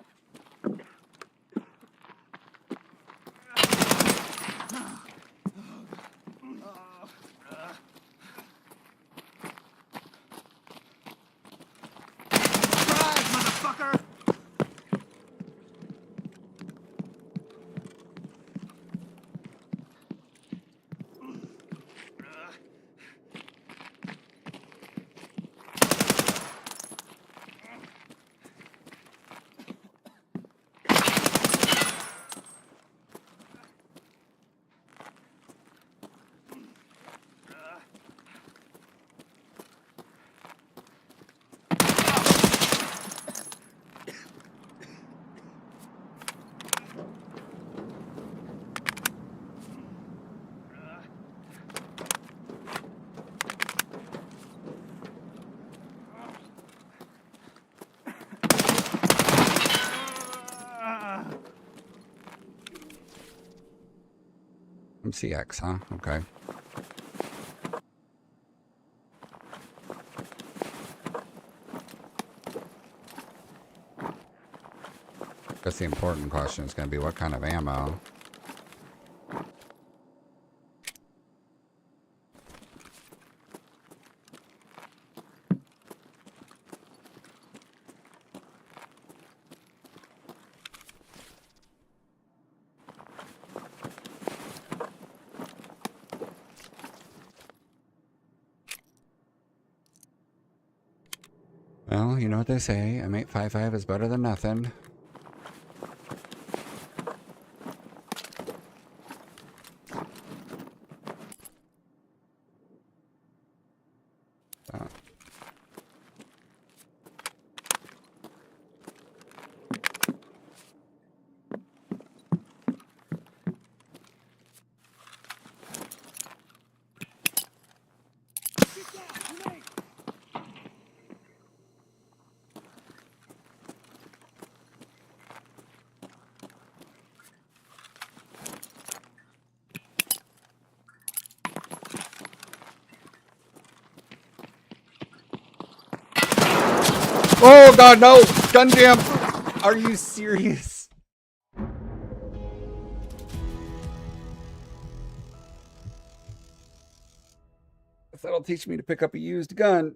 Motherfucker! MCX, huh? Okay. That's the important question. Is going to be what kind of ammo. Well, you know what they say. M855 is better than nothing. Oh God, no! Gun jam! Are you serious? That'll teach me to pick up a used gun.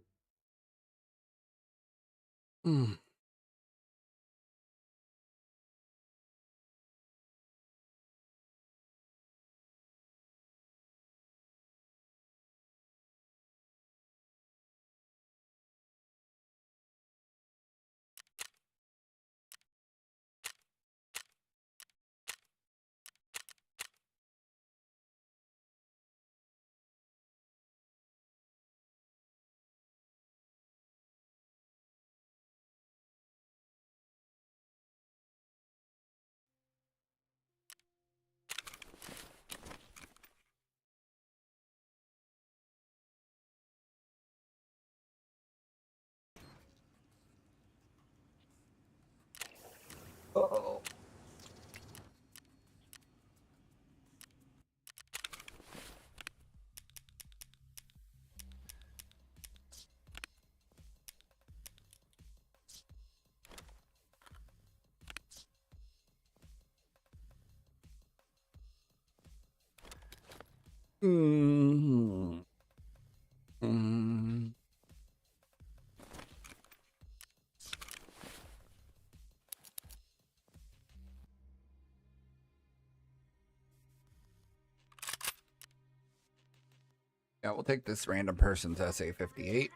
Mm. Mm. Yeah, we'll take this random person's SA-58.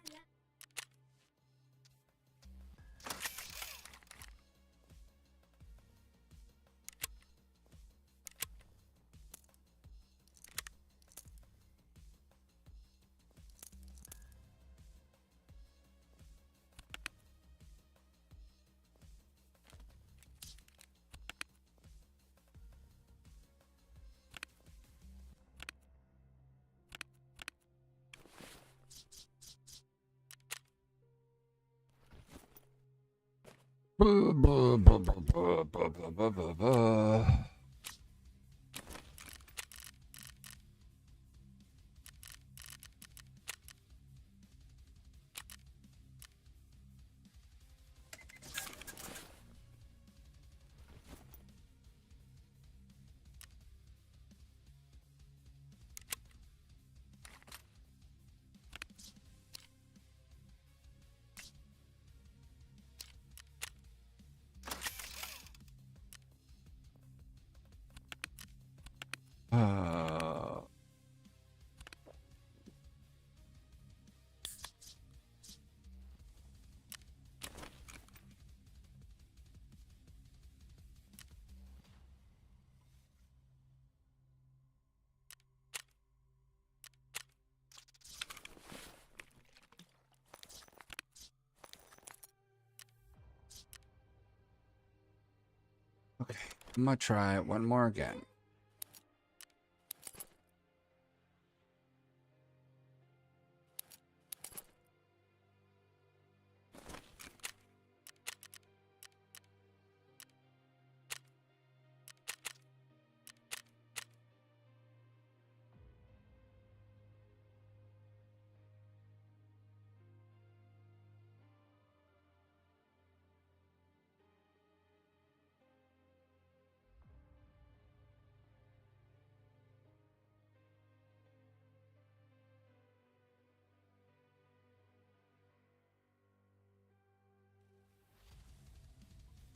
Okay, I'm gonna try it one more again.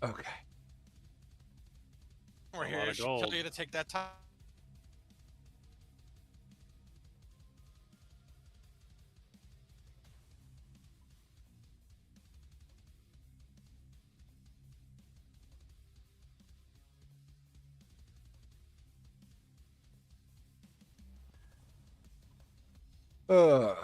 Okay. We're A here lot to of tell gold. you to take that time. Ugh.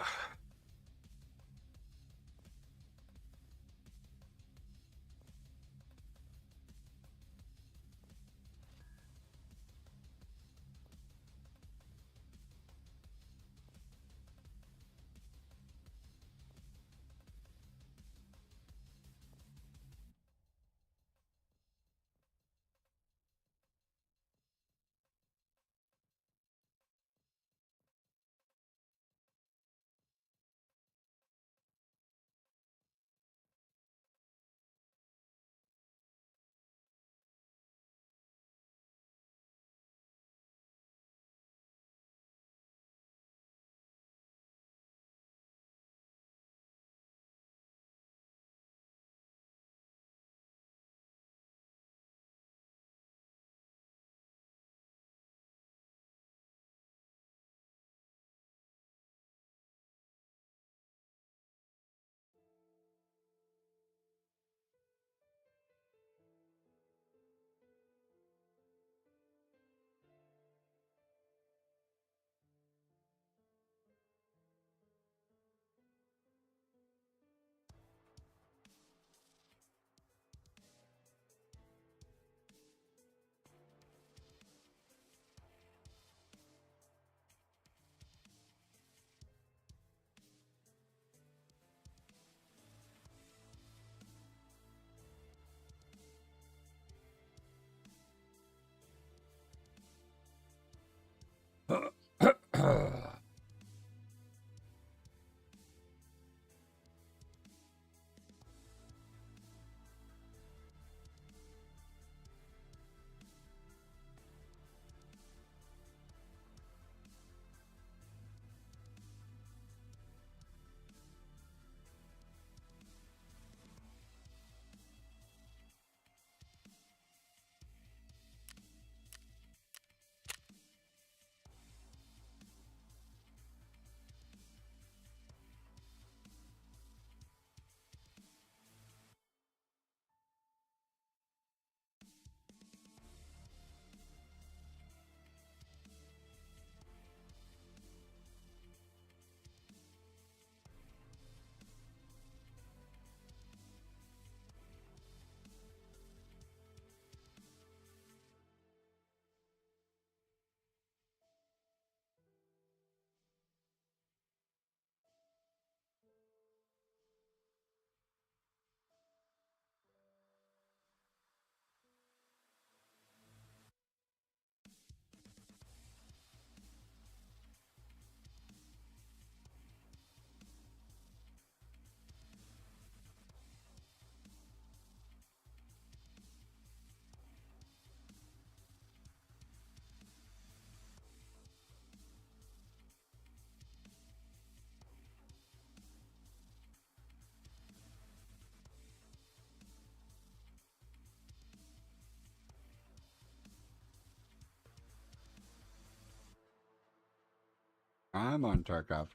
I'm on Tarkov.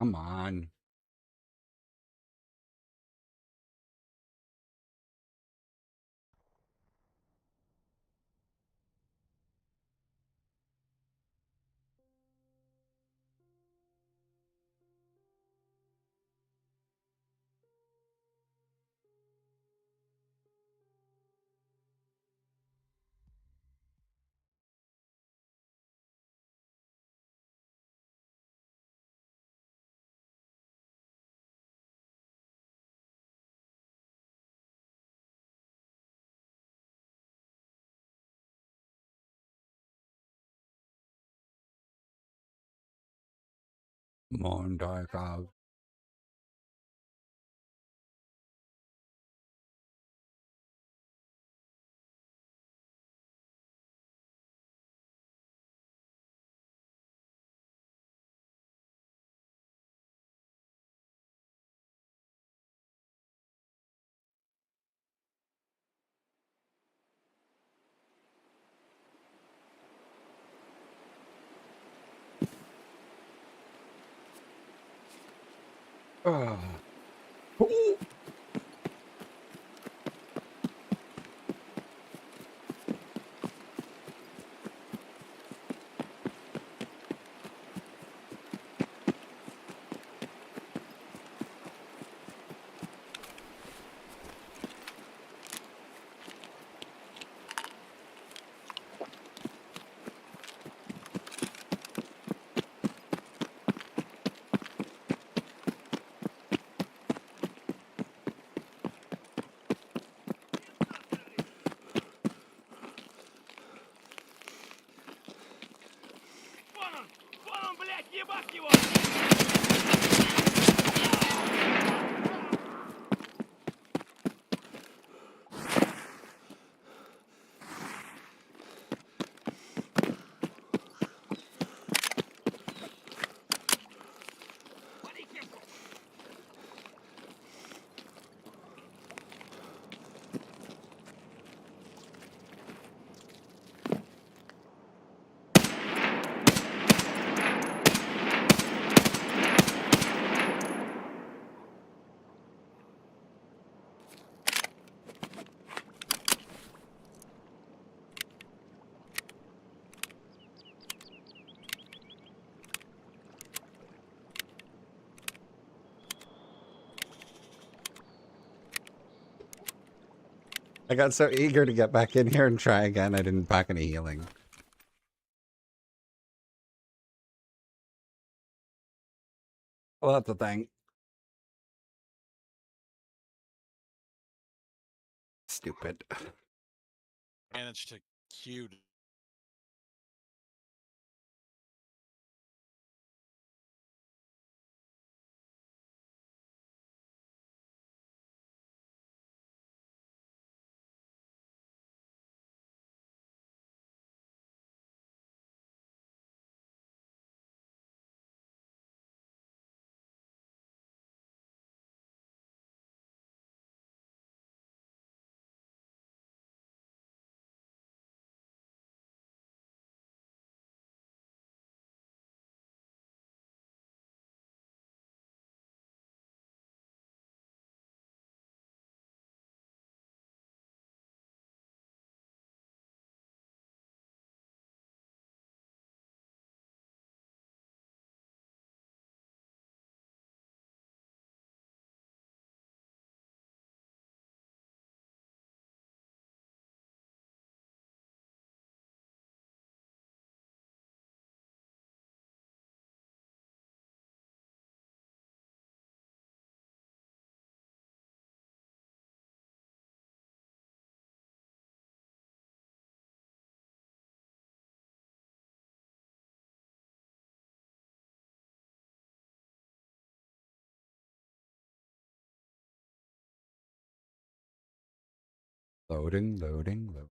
Come on. Come on, Tarkov. Oh. Ooh. Вон он, блядь, ебать его! I got so eager to get back in here and try again, I didn't pack any healing. Well, that's the thing. Stupid. Managed to queue Loading, loading, loading.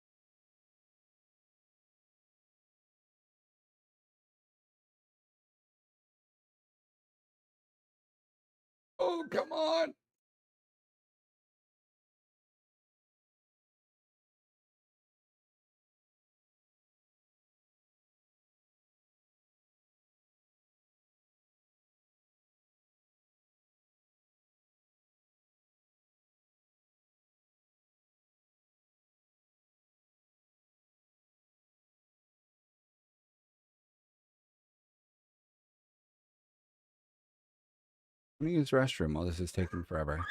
Oh, come on. I'm gonna use the restroom while this is taking forever.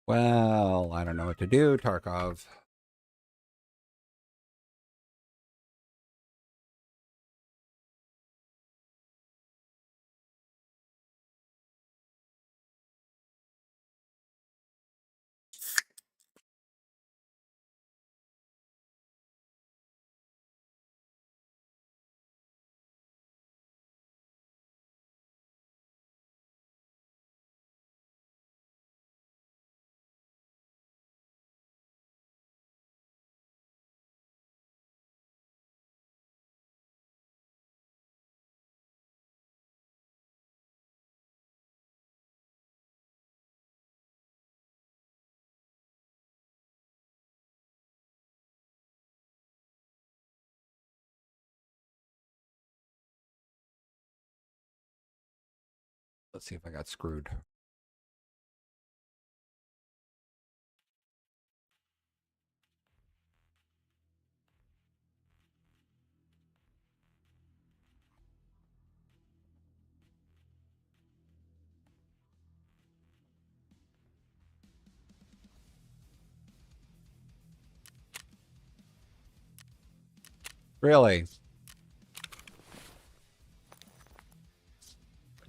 Well, I don't know what to do, Tarkov. Let's see if I got screwed. Really?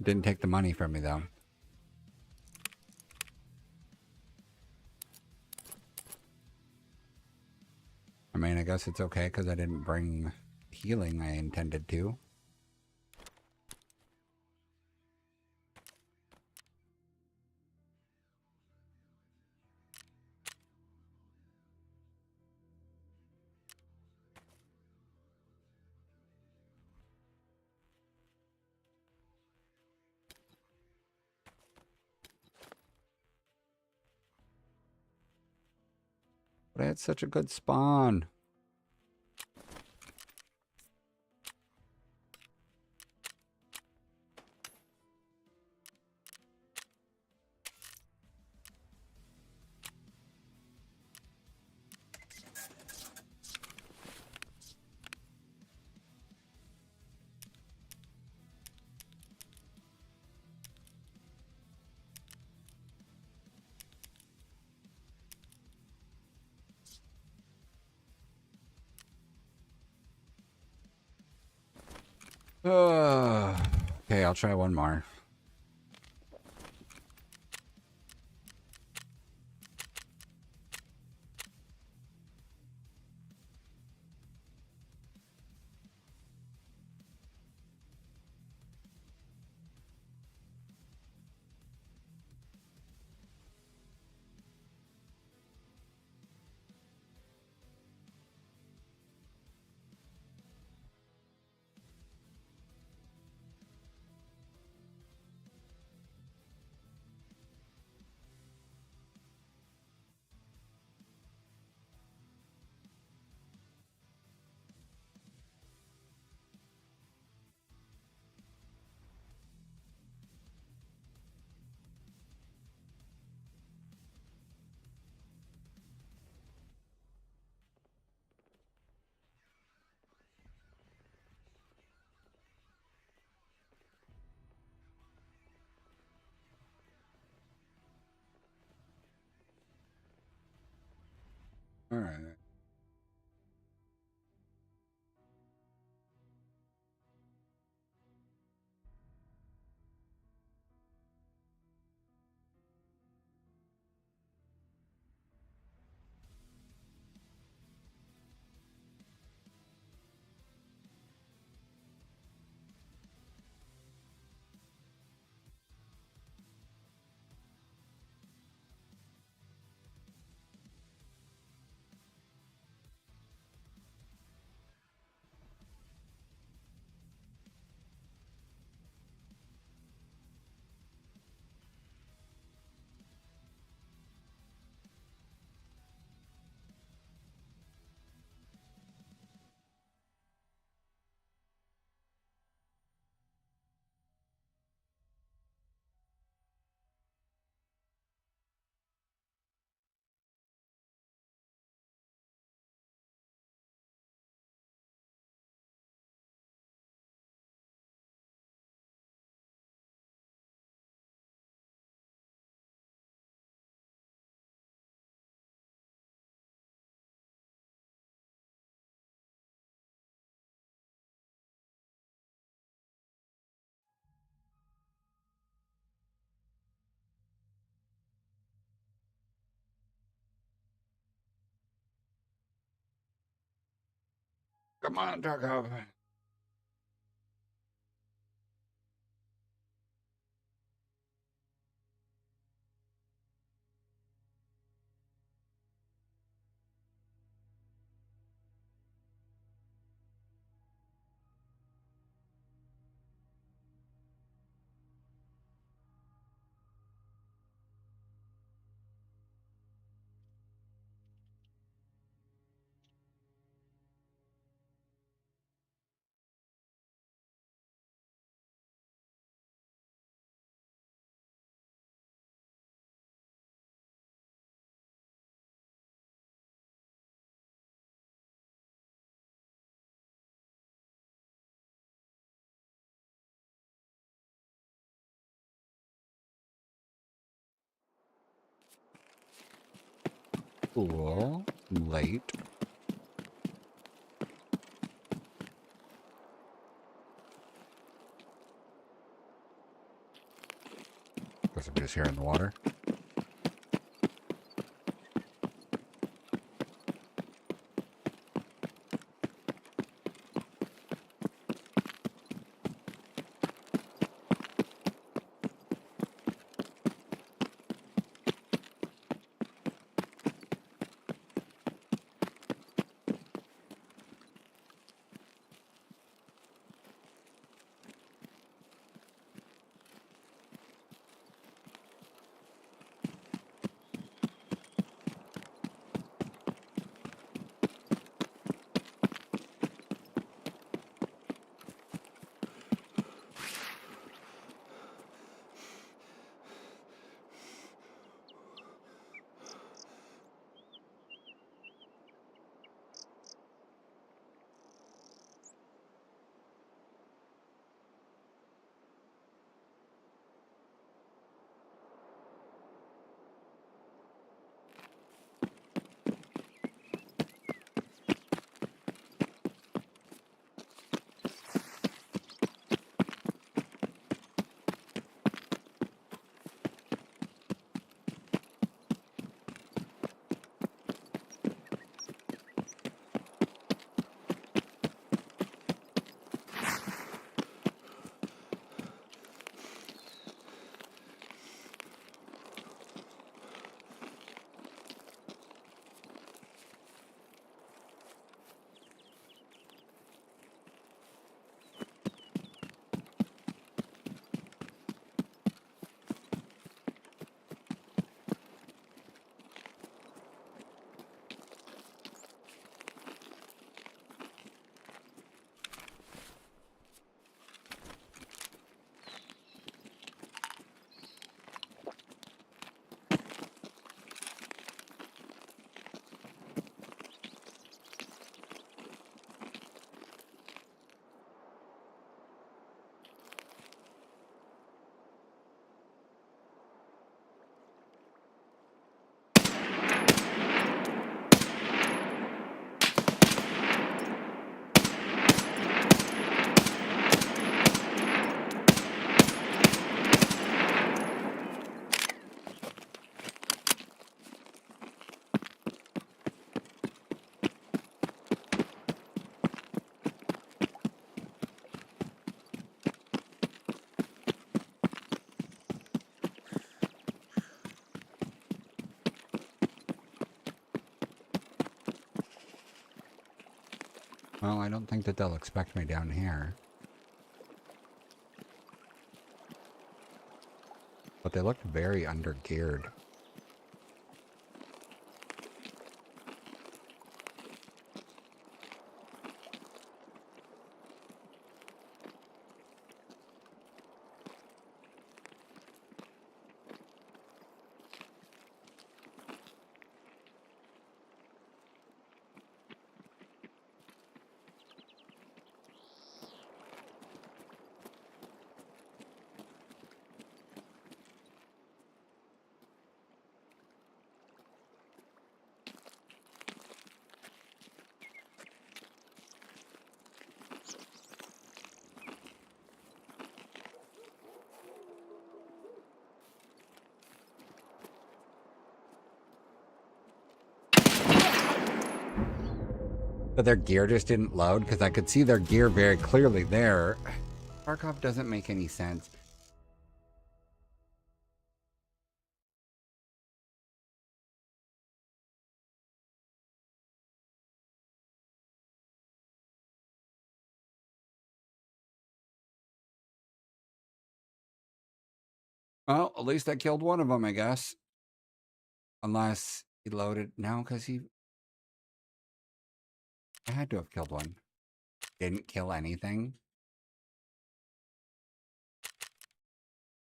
Didn't take the money from me, though. I mean, I guess it's okay because I didn't bring healing I intended to. But I had such a good spawn. Okay, I'll try one more. All right. Come on, Tarkov. Cool. Late. guess I'm just here in the water. Well, I don't think that they'll expect me down here. But they looked very undergeared. But their gear just didn't load because I could see their gear very clearly there. Tarkov doesn't make any sense. Well, at least I killed one of them, I guess. Unless he loaded. No, because I had to have killed one. Didn't kill anything.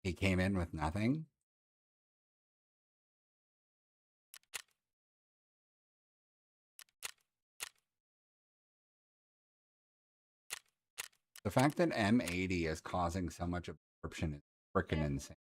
He came in with nothing. The fact that M80 is causing so much absorption is freaking insane.